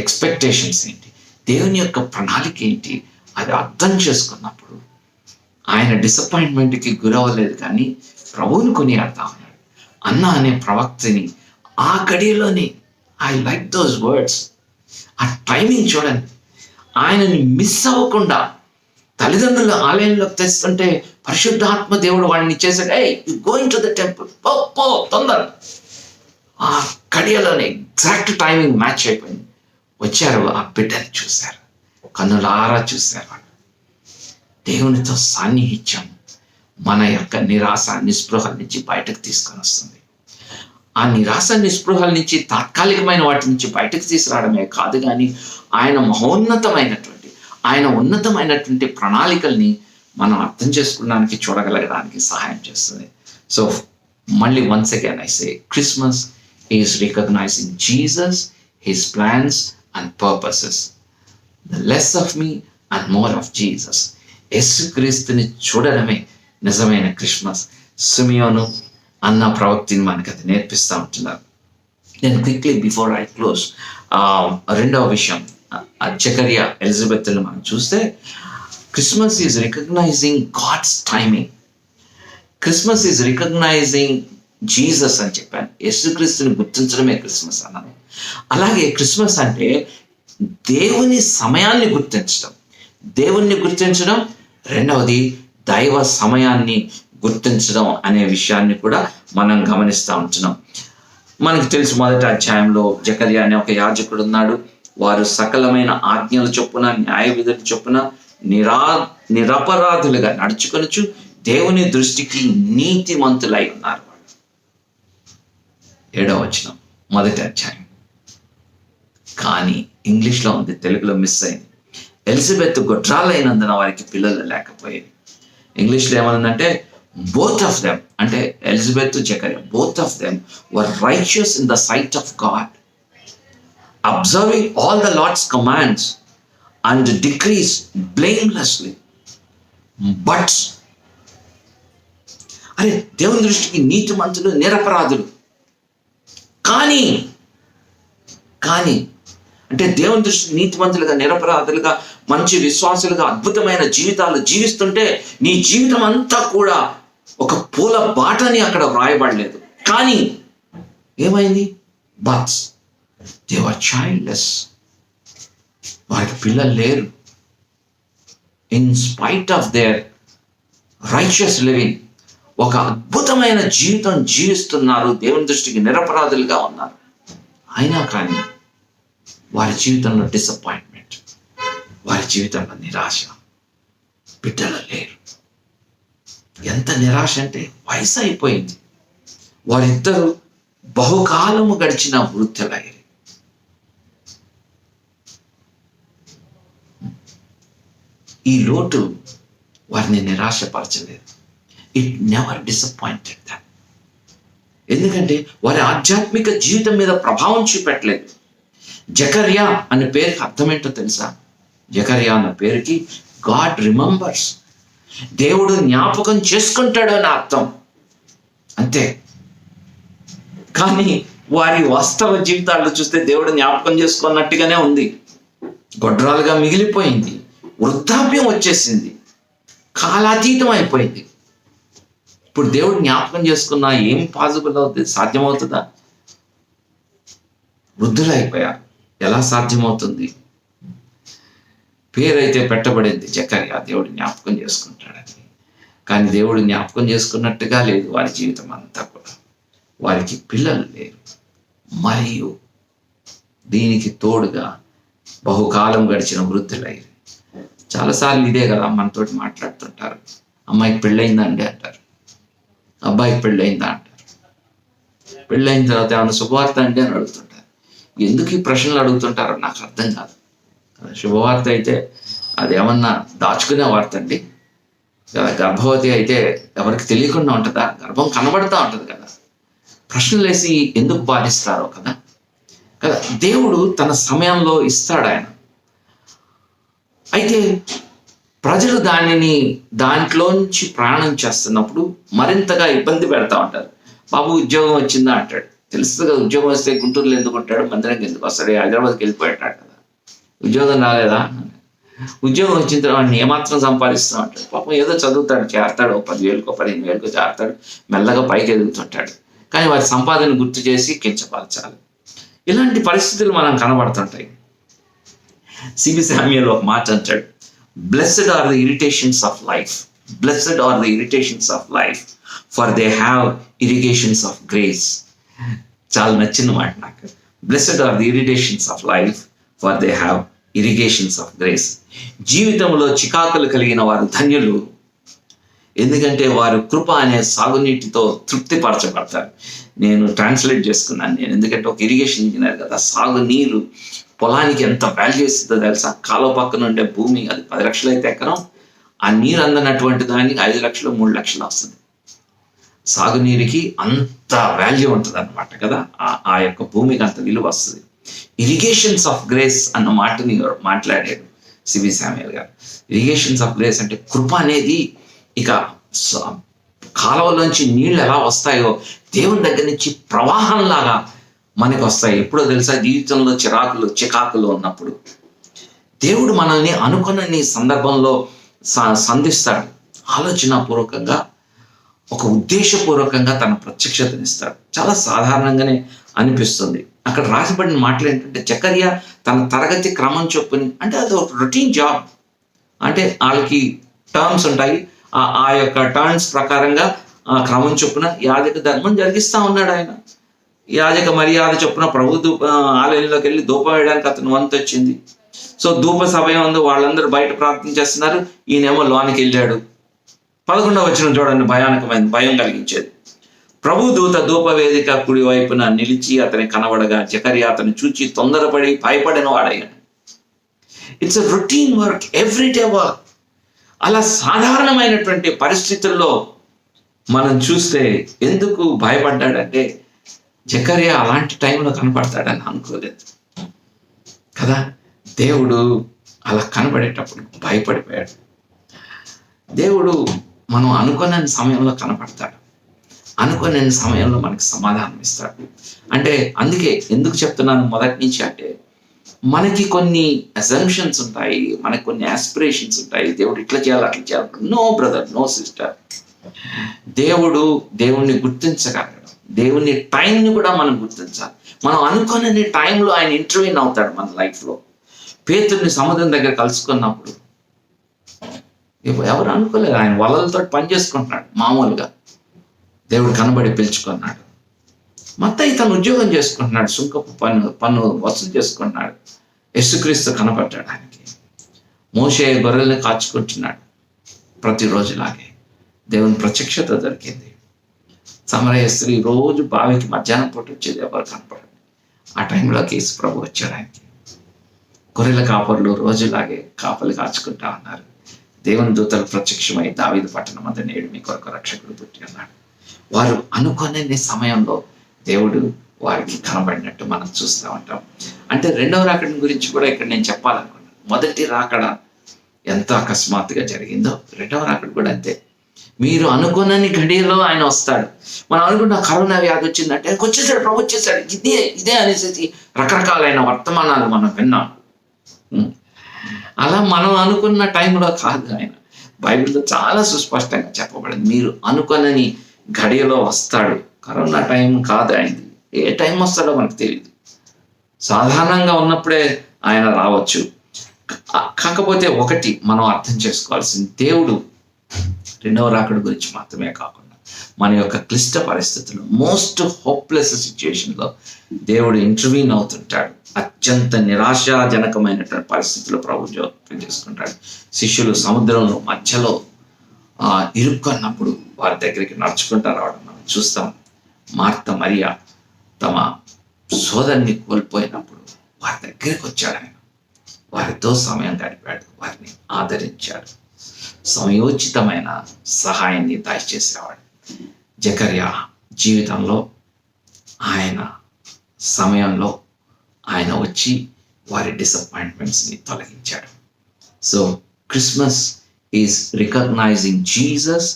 S1: ఎక్స్పెక్టేషన్స్ ఏంటి, దేవుని యొక్క ప్రణాళిక ఏంటి, అది అర్థం చేసుకున్నప్పుడు ఆయన డిసప్పాయింట్మెంట్కి గురవ్వలేదు, కానీ ప్రభువుని కొనియాడుతా ఉన్నాడు. అన్న అనే ప్రవక్తని ఆ గడియలోనే, ఐ లైక్ దోస్ వర్డ్స్. ఆ టైమింగ్ చూడండి, ఆయనని మిస్ అవ్వకుండా తల్లిదండ్రుల ఆలయంలోకి తెస్తుంటే పరిశుద్ధాత్మ దేవుడు వాడిని చేశాడు, a going to the temple, పో తొందర. ఆ కడియలోనే ఎగ్జాక్ట్ టైమింగ్ మ్యాచ్ అయిపోయింది. వచ్చారు, ఆ బిడ్డని చూశారు, కన్నులారా చూశారు. వాళ్ళు దేవునితో సాన్నిహిత్యం మన యొక్క నిరాశ నిస్పృహల నుంచి బయటకు తీసుకొని వస్తుంది. ఆ నిరాశ నిస్పృహల నుంచి, తాత్కాలికమైన వాటి నుంచి బయటకు తీసుకురావడమే కాదు, కానీ ఆయన ఆయన ఉన్నతమైనటువంటి ప్రణాళికల్ని మనం అర్థం చేసుకోవడానికి, చూడగలగడానికి సహాయం చేస్తుంది. సో మళ్ళీ once again I say, Christmas is recognising Jesus, his plans and purposes. The less of me and more of Jesus. యేసుక్రీస్తుని చూడడమే నిజమైన క్రిస్మస్. సిమియోను అన్న ప్రవక్తిని మనకి అది నేర్పిస్తూ ఉంటున్నారు. నేను క్విక్లీ బిఫోర్ ఐ క్లోజ్, రెండవ విషయం, జకరియా ఎలిజబెత్లు మనం చూస్తే, Christmas is recognising God's timing. Christmas is recognising Jesus అని చెప్పాను. యేసుక్రీస్తుని గుర్తించడమే క్రిస్మస్ అన్నాను. అలాగే క్రిస్మస్ అంటే దేవుని సమయాన్ని గుర్తించడం, దేవుణ్ణి గుర్తించడం, రెండవది దైవ సమయాన్ని గుర్తించడం అనే విషయాన్ని కూడా మనం గమనిస్తూ ఉంటున్నాం. మనకు తెలుసు, మొదటి అధ్యాయంలో జకరియా అనే ఒక యాజకుడు ఉన్నాడు. వారు సకలమైన ఆజ్ఞల చొప్పున, న్యాయ విధుల చొప్పున నిరపరాధులుగా నడుచుకొనుచు దేవుని దృష్టికి నీతిమంతులై ఉన్నారు. 7వ వచనం, మొదటి అధ్యాయం. కానీ ఇంగ్లీష్లో ఉంది, తెలుగులో మిస్ అయింది. ఎలిజబెత్ గొడ్రాలైనందున వారికి పిల్లలు లేకపోయేది. ఇంగ్లీష్లో ఏమనుందంటే, both of them, అంటే ఎలిజబెత్, జకరియా, both of them were righteous in the sight of God, observing all the Lord's commands and decrees blamelessly. But అరే, దేవుని దృష్టికి నీతిమంతులు, నిరపరాధులు. కానీ అంటే దేవుని దృష్టికి నీతిమంతులుగా, నిరపరాధులుగా, మంచి విశ్వాసులుగా, అద్భుతమైన జీవితాలు జీవిస్తుంటే నీ జీవితం అంతా కూడా ఒక పూల బాటని అక్కడ వ్రాయబడలేదు. కానీ ఏమైంది? But they were childless. వారికి పిల్లలు లేరు. In spite of their righteous living, ఒక అద్భుతమైన జీవితం జీవిస్తున్నారు, దేవుని దృష్టికి నిరపరాధులుగా ఉన్నారు. అయినా కానీ వారి జీవితంలో డిసప్పాయింట్మెంట్, వారి జీవితంలో నిరాశ, బిడ్డలు లేరు. ఎంత నిరాశ అంటే, వయసు అయిపోయింది, వారిద్దరూ బహుకాలము గడిచిన వృద్ధులయ్యారు. ఈ లోటు వారిని నిరాశపరచలేదు. It never disappointed them. ఎందుకంటే వారి ఆధ్యాత్మిక జీవితం మీద ప్రభావం చూపెట్టలేదు. జకరియా అనే పేరుకి అర్థం ఏంటో తెలుసా? జకరియా అన్న పేరుకి గాడ్ రిమెంబర్స్, దేవుడు జ్ఞాపకం చేసుకుంటాడు అని అర్థం, అంతే. కానీ వారి వాస్తవ జీవితాల్లో చూస్తే దేవుడు జ్ఞాపకం చేసుకున్నట్టుగానే ఉంది. గొడ్రాలుగా మిగిలిపోయింది, వృద్ధాప్యం వచ్చేసింది, కాలాతీతం అయిపోయింది. ఇప్పుడు దేవుడు జ్ఞాపకం చేసుకున్నా ఏం పాసిబుల్ అవుతుంది? సాధ్యమవుతుందా? వృద్ధులైపోయారు, ఎలా సాధ్యమవుతుంది? పేరైతే పెట్టబడింది జకరియా, దేవుడు జ్ఞాపకం చేసుకుంటాడని. కానీ దేవుడు జ్ఞాపకం చేసుకున్నట్టుగా లేదు వారి జీవితం అంతా కూడా. వారికి పిల్లలు లేరు, మరియు దీనికి తోడుగా బహుకాలం గడిచిన వృద్ధులయ్యారు. చాలాసార్లు ఇదే కదా మనతోటి మాట్లాడుతుంటారు. అమ్మాయికి పెళ్ళయిందా అండి అంటారు, అబ్బాయికి పెళ్ళయిందా అంటారు. పెళ్ళైన తర్వాత ఏమైనా శుభవార్త అండి అని అడుగుతుంటారు. ఎందుకు ఈ ప్రశ్నలు అడుగుతుంటారో నాకు అర్థం కాదు. శుభవార్త అయితే అదేమన్నా దాచుకునే వార్త అండి. గర్భవతి అయితే ఎవరికి తెలియకుండా ఉంటుందా? గర్భం కనబడుతూ ఉంటుంది కదా. ప్రశ్నలు వేసి ఎందుకు బాధిస్తారో కదా. దేవుడు తన సమయంలో ఇస్తాడు ఆయన. అయితే ప్రజలు దాంట్లోంచి ప్రయాణం చేస్తున్నప్పుడు మరింతగా ఇబ్బంది పెడతా ఉంటారు. బాబు ఉద్యోగం వచ్చిందా అంటాడు. తెలుస్తుంది కదా, ఉద్యోగం వస్తే గుంటూరులో ఎందుకు ఉంటాడు, మందిరంకి ఎందుకు వస్తాడు, హైదరాబాద్కి వెళ్ళిపోయాడు కదా. ఉద్యోగం రాలేదా? ఉద్యోగం వచ్చిన తర్వాత ఏమాత్రం సంపాదిస్తూ ఉంటాడు. పాపం ఏదో చదువుతాడు, చేస్తాడు, 10,000కో 15,000కో చేస్తాడు, మెల్లగా పైకి ఎదుగుతుంటాడు. కానీ వారి సంపాదన గుర్తు చేసి కించపరచాలి. ఇలాంటి పరిస్థితులు మనం కనబడుతుంటాయి. సిబి శామ్యూయల్ ఒక మాట అంటాడు, blessed are the irritations of life, blessed are the irritations of life, for they have irrigations of grace. చాలా నచ్చిన మాట నాకు. Blessed are the irritations of life, for they have irrigations of grace. జీవితంలో చికాకులు కలిగిన వారు ధన్యులు, ఎందుకంటే వారు కృప అనే సాగునీటితో తృప్తిపరచబడతారు. నేను ట్రాన్స్లేట్ చేసుకున్నాను నేను, ఎందుకంటే ఒక ఇరిగేషన్ ఇంజనీర్ కదా. సాగునీరు పొలానికి ఎంత వాల్యూ ఇస్తుందో తెలుసా? కాలువ పక్కన ఉండే భూమి అది 10 లక్షలు అయితే ఎకరం, ఆ నీరు అందనటువంటి దానికి 5 లక్షలు 3 లక్షలు వస్తుంది. సాగునీరుకి అంత వాల్యూ ఉంటుంది అన్నమాట కదా, ఆ యొక్క భూమికి అంత విలువ వస్తుంది. ఇరిగేషన్స్ ఆఫ్ గ్రేస్ అన్న మాటని మాట్లాడాడు సిబి శామ్యూయల్ గారు. ఇరిగేషన్స్ ఆఫ్ గ్రేస్ అంటే కృప అనేది ఇక కాలువలోంచి నీళ్ళు ఎలా వస్తాయో దేవుని దగ్గర నుంచి ప్రవాహంలాగా మనకి వస్తాయి. ఎప్పుడో తెలుసా? జీవితంలో చికాకులు ఉన్నప్పుడు దేవుడు మనల్ని అనుకున్న సందర్భంలో సంధిస్తాడు. ఆలోచనాపూర్వకంగా, ఒక ఉద్దేశపూర్వకంగా తన ప్రత్యక్షతనిస్తాడు. చాలా సాధారణంగానే అనిపిస్తుంది. అక్కడ రాసిబడిన మాటలు ఏంటంటే, జకర్యా తన తరగతి క్రమం చొప్పుని, అంటే అది ఒక రొటీన్ జాబ్, అంటే వాళ్ళకి టర్మ్స్ ఉంటాయి, ఆ యొక్క టర్న్స్ ప్రకారంగా ఆ క్రమం చొప్పున యాజక ధర్మం జరిగిస్తూ ఉన్నాడు ఆయన. యాజక మర్యాద చొప్పున ప్రభు ఆలయంలోకి వెళ్ళి ధూపం వేయడానికి అతను వంతు వచ్చింది. సో ధూప సమయం ఉంది, వాళ్ళందరూ బయట ప్రార్థన చేస్తున్నారు, ఈయనేమో లోనికి వెళ్ళాడు. 11వ వచనం చూడండి, భయానకమైన భయం కలిగించేది. ప్రభు దూత ధూప వేదిక కుడి వైపున నిలిచి అతని కనబడగా జకర్యా అతను చూచి తొందరపడి భయపడిన వాడయ్యాడు. It's a routine work, everyday work. అలా సాధారణమైనటువంటి పరిస్థితుల్లో మనం చూస్తే ఎందుకు భయపడ్డాడంటే, జకర్యా అలాంటి టైంలో కనపడతాడని అనుకోలేదు కదా. దేవుడు అలా కనబడేటప్పుడు భయపడిపోయాడు. దేవుడు మనం అనుకునే సమయంలో కనపడతాడు, అనుకునే సమయంలో మనకి సమాధానం ఇస్తాడు. అంటే అందుకే ఎందుకు చెప్తున్నాను మొదటి నుంచి అంటే, మనకి కొన్ని అసంప్షన్స్ ఉంటాయి, మనకి కొన్ని ఆస్పిరేషన్స్ ఉంటాయి. దేవుడు ఇట్లా చేయాలి అట్లా చేయాలి. No brother, no sister. దేవుణ్ణి గుర్తించగలగడం, దేవుని టైంని కూడా మనం గుర్తించాలి. మనం అనుకునే టైంలో ఆయన ఇంటర్వ్యూన్ అవుతాడు మన లైఫ్లో. పేతుర్ని సముద్రం దగ్గర కలుసుకున్నప్పుడు ఎవరు అనుకోలేదు, ఆయన వలలతో పని చేసుకుంటున్నాడు మామూలుగా. దేవుడు కనబడి పిలుచుకున్నాడు. మత్తయి తను ఉద్యోగం చేసుకుంటున్నాడు, సుంకపు పన్ను వసూలు చేసుకుంటున్నాడు. యేసుక్రీస్తు కనబడ్డాడు ఆయనకి. మోషే గొర్రెల్ని కాచుకుంటున్నాడు, ప్రతిరోజులాగే దేవుని ప్రత్యక్షత దొరికింది. సమరయ స్త్రీ రోజు బావికి మధ్యాహ్నం పూట వచ్చేది, ఎవరు కనపడదు. ఆ టైంలోకి యేసు ప్రభు వచ్చాడు ఆయనకి. గొర్రెల కాపర్లు రోజులాగే కాపలు కాచుకుంటా ఉన్నారు. దేవుని దూతలు ప్రత్యక్షమై దావీదు పట్టణం అంతా నేడు మీ కొరకు రక్షకుడు పుట్టి అన్నాడు. వారు అనుకునే సమయంలో దేవుడు వారికి కనబడినట్టు మనం చూస్తూ ఉంటాం. అంటే రెండవ రాకడ గురించి కూడా ఇక్కడ నేను చెప్పాలనుకున్నాను. మొదటి రాకడ ఎంత అకస్మాత్తుగా జరిగిందో, రెండవ రాకడ కూడా అంతే. మీరు అనుకున్నని ఘడియలో ఆయన వస్తాడు. మనం అనుకున్న కరోనా వ్యాధి వచ్చిందంటే వచ్చేసాడు, ప్రభు వచ్చేసాడు, ఇదే అనేసి రకరకాలైన వర్తమానాలు మనం విన్నాం. అలా మనం అనుకున్న టైంలో కాదు ఆయన. బైబిల్లో చాలా సుస్పష్టంగా చెప్పబడింది, మీరు అనుకున్నని ఘడియలో వస్తాడు. కరోనా టైం కాదు ఆయనది, ఏ టైం వస్తాడో మనకు తెలియదు. సాధారణంగా ఉన్నప్పుడే ఆయన రావచ్చు. కాకపోతే ఒకటి మనం అర్థం చేసుకోవాల్సింది, దేవుడు రెండవ రాకడ గురించి మాత్రమే కాకుండా మన యొక్క క్లిష్ట పరిస్థితులు, మోస్ట్ హోప్లెస్ సిచ్యుయేషన్లో దేవుడు ఇంటర్వ్యూన్ అవుతుంటాడు. అత్యంత నిరాశాజనకమైనటువంటి పరిస్థితుల్లో ప్రభు జోక్యం చేసుకుంటాడు. శిష్యులు సముద్రంలో మధ్యలో ఇరుక్కున్నప్పుడు వారి దగ్గరికి నడుచుకుంటూ రావడం మనం చూస్తాం. మార్త మరియా తమ సోదరుని కోల్పోయినప్పుడు వారి దగ్గరికి వచ్చాడు ఆయన. వారితో సమయం గడిపాడు, వారిని ఆదరించాడు, సమయోచితమైన సహాయాన్ని దయచేసేవాడు. జకర్యా జీవితంలో ఆయన సమయంలో ఆయన వచ్చి వారి డిసప్పాయింట్మెంట్స్ని తొలగించాడు. So Christmas is recognising Jesus,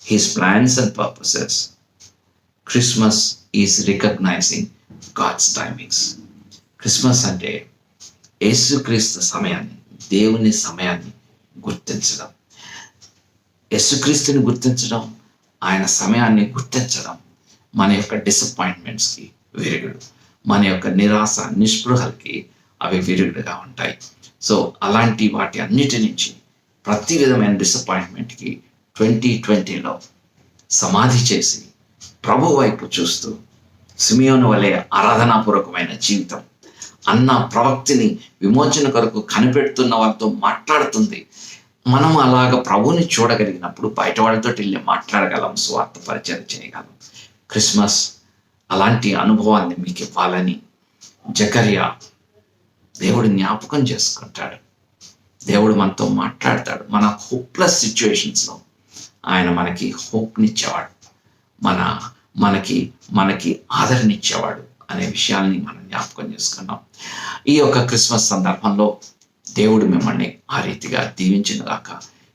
S1: his plans and purposes. Christmas is recognising God's timings. Christmas అంటే యేసుక్రీస్తు సమయాన్ని, దేవుని సమయాన్ని గుర్తించడం. యేసుక్రీస్తుని గుర్తించడం, ఆయన సమయాన్ని గుర్తించడం మన యొక్క డిసప్పాయింట్మెంట్స్కి విరుగుడు, మన యొక్క నిరాశ నిస్పృహలకి అవి విరుగుడుగా ఉంటాయి. సో అలాంటి వాటి అన్నిటి నుంచి ప్రతి విధమైన డిసప్పాయింట్మెంట్కి 2020లో సమాధి చేసి ప్రభు వైపు చూస్తూ సిమియోను వలె ఆరాధనాపూర్వకమైన జీవితం, అన్న ప్రవక్తిని విమోచన కొరకు కనిపెడుతున్న వారితో మాట్లాడుతుంది. మనం అలాగ ప్రభుని చూడగలిగినప్పుడు బయట వాళ్ళతో వెళ్ళి మాట్లాడగలం, స్వార్థ పరిచయం చేయగలం. క్రిస్మస్ అలాంటి అనుభవాన్ని మీకు ఇవ్వాలని జకర్యా దేవుడు జ్ఞాపకం చేసుకుంటాడు. దేవుడు మనతో మాట్లాడతాడు. మన హోప్లెస్ సిచ్యువేషన్స్లో ఆయన మనకి హోప్నిచ్చేవాడు, మనకి ఆదరణిచ్చేవాడు అనే విషయాల్ని మనం జ్ఞాపకం చేసుకున్నాం. ఈ యొక్క క్రిస్మస్ సందర్భంలో దేవుడు మిమ్మల్ని ఆ రీతిగా దీవించిన గాక,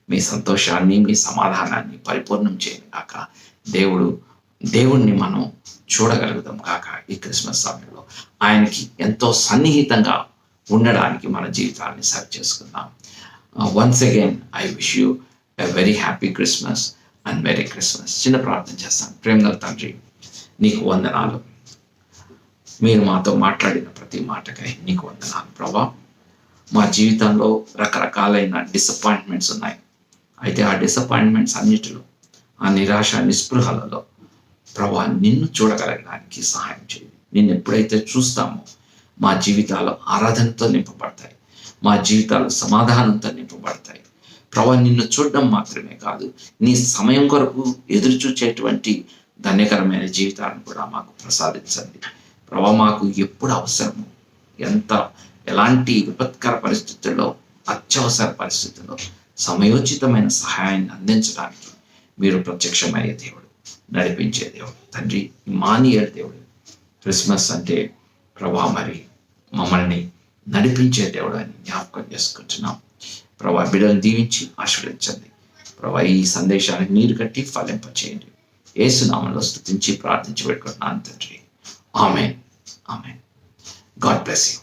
S1: మీ సంతోషాన్ని, మీ సమాధానాన్ని పరిపూర్ణం చేయను గాక. దేవుణ్ణి మనం చూడగలుగుతాం కాక ఈ క్రిస్మస్ సమయంలో ఆయనకి ఎంతో సన్నిహితంగా ఉండడానికి మన జీవితాన్ని సరి చేసుకుందాం. Once again I wish you a very happy Christmas and merry Christmas. చిన్న ప్రార్థన చేస్తాను. ప్రేమగల తండ్రి, నీకు వందనాలు. మీరు మాతో మాట్లాడిన ప్రతి మాటకై నీకు వందనాలు ప్రభా. మా జీవితంలో రకరకాలైన డిసప్పాయింట్మెంట్స్ ఉన్నాయి. అయితే ఆ డిసప్పాయింట్మెంట్స్ అన్నిటిలో, ఆ నిరాశ నిస్పృహలలో ప్రభా నిన్ను చూడగలగడానికి సహాయం చేయండి. నిన్ను ఎప్పుడైతే చూస్తామో మా జీవితాలు ఆరాధనతో నింపబడతాయి, మా జీవితాలు సమాధానంతో నింపబడతాయి. ప్రభా నిన్ను చూడడం మాత్రమే కాదు, నీ సమయం కొరకు ఎదురు చూచేటువంటి ధన్యకరమైన జీవితాలను కూడా మాకు ప్రసాదించండి ప్రభా. మాకు ఎప్పుడు అవసరము, ఎలాంటి విపత్కర పరిస్థితుల్లో, అత్యవసర పరిస్థితుల్లో సమయోచితమైన సహాయాన్ని అందించడానికి మీరు ప్రత్యక్షమయ్యే దేవుడు, నడిపించే దేవుడు తండ్రి, ఇమ్మానుయేలు దేవుడు. క్రిస్మస్ అంటే ప్రభా మరి మమ్మల్ని నడిపించే దేవుడు అని జ్ఞాపకం చేసుకుంటున్నాం ప్రభా. బిడ్డలను దీవించి ఆశీర్వదించండి ప్రభా. ఈ సందేశాన్ని నీరు కట్టి ఫలింపచేయండి. యేసు నామములో స్తుతించి ప్రార్థించి పెట్టుకుంటున్నాను తండ్రి. Amen. Amen. God bless you.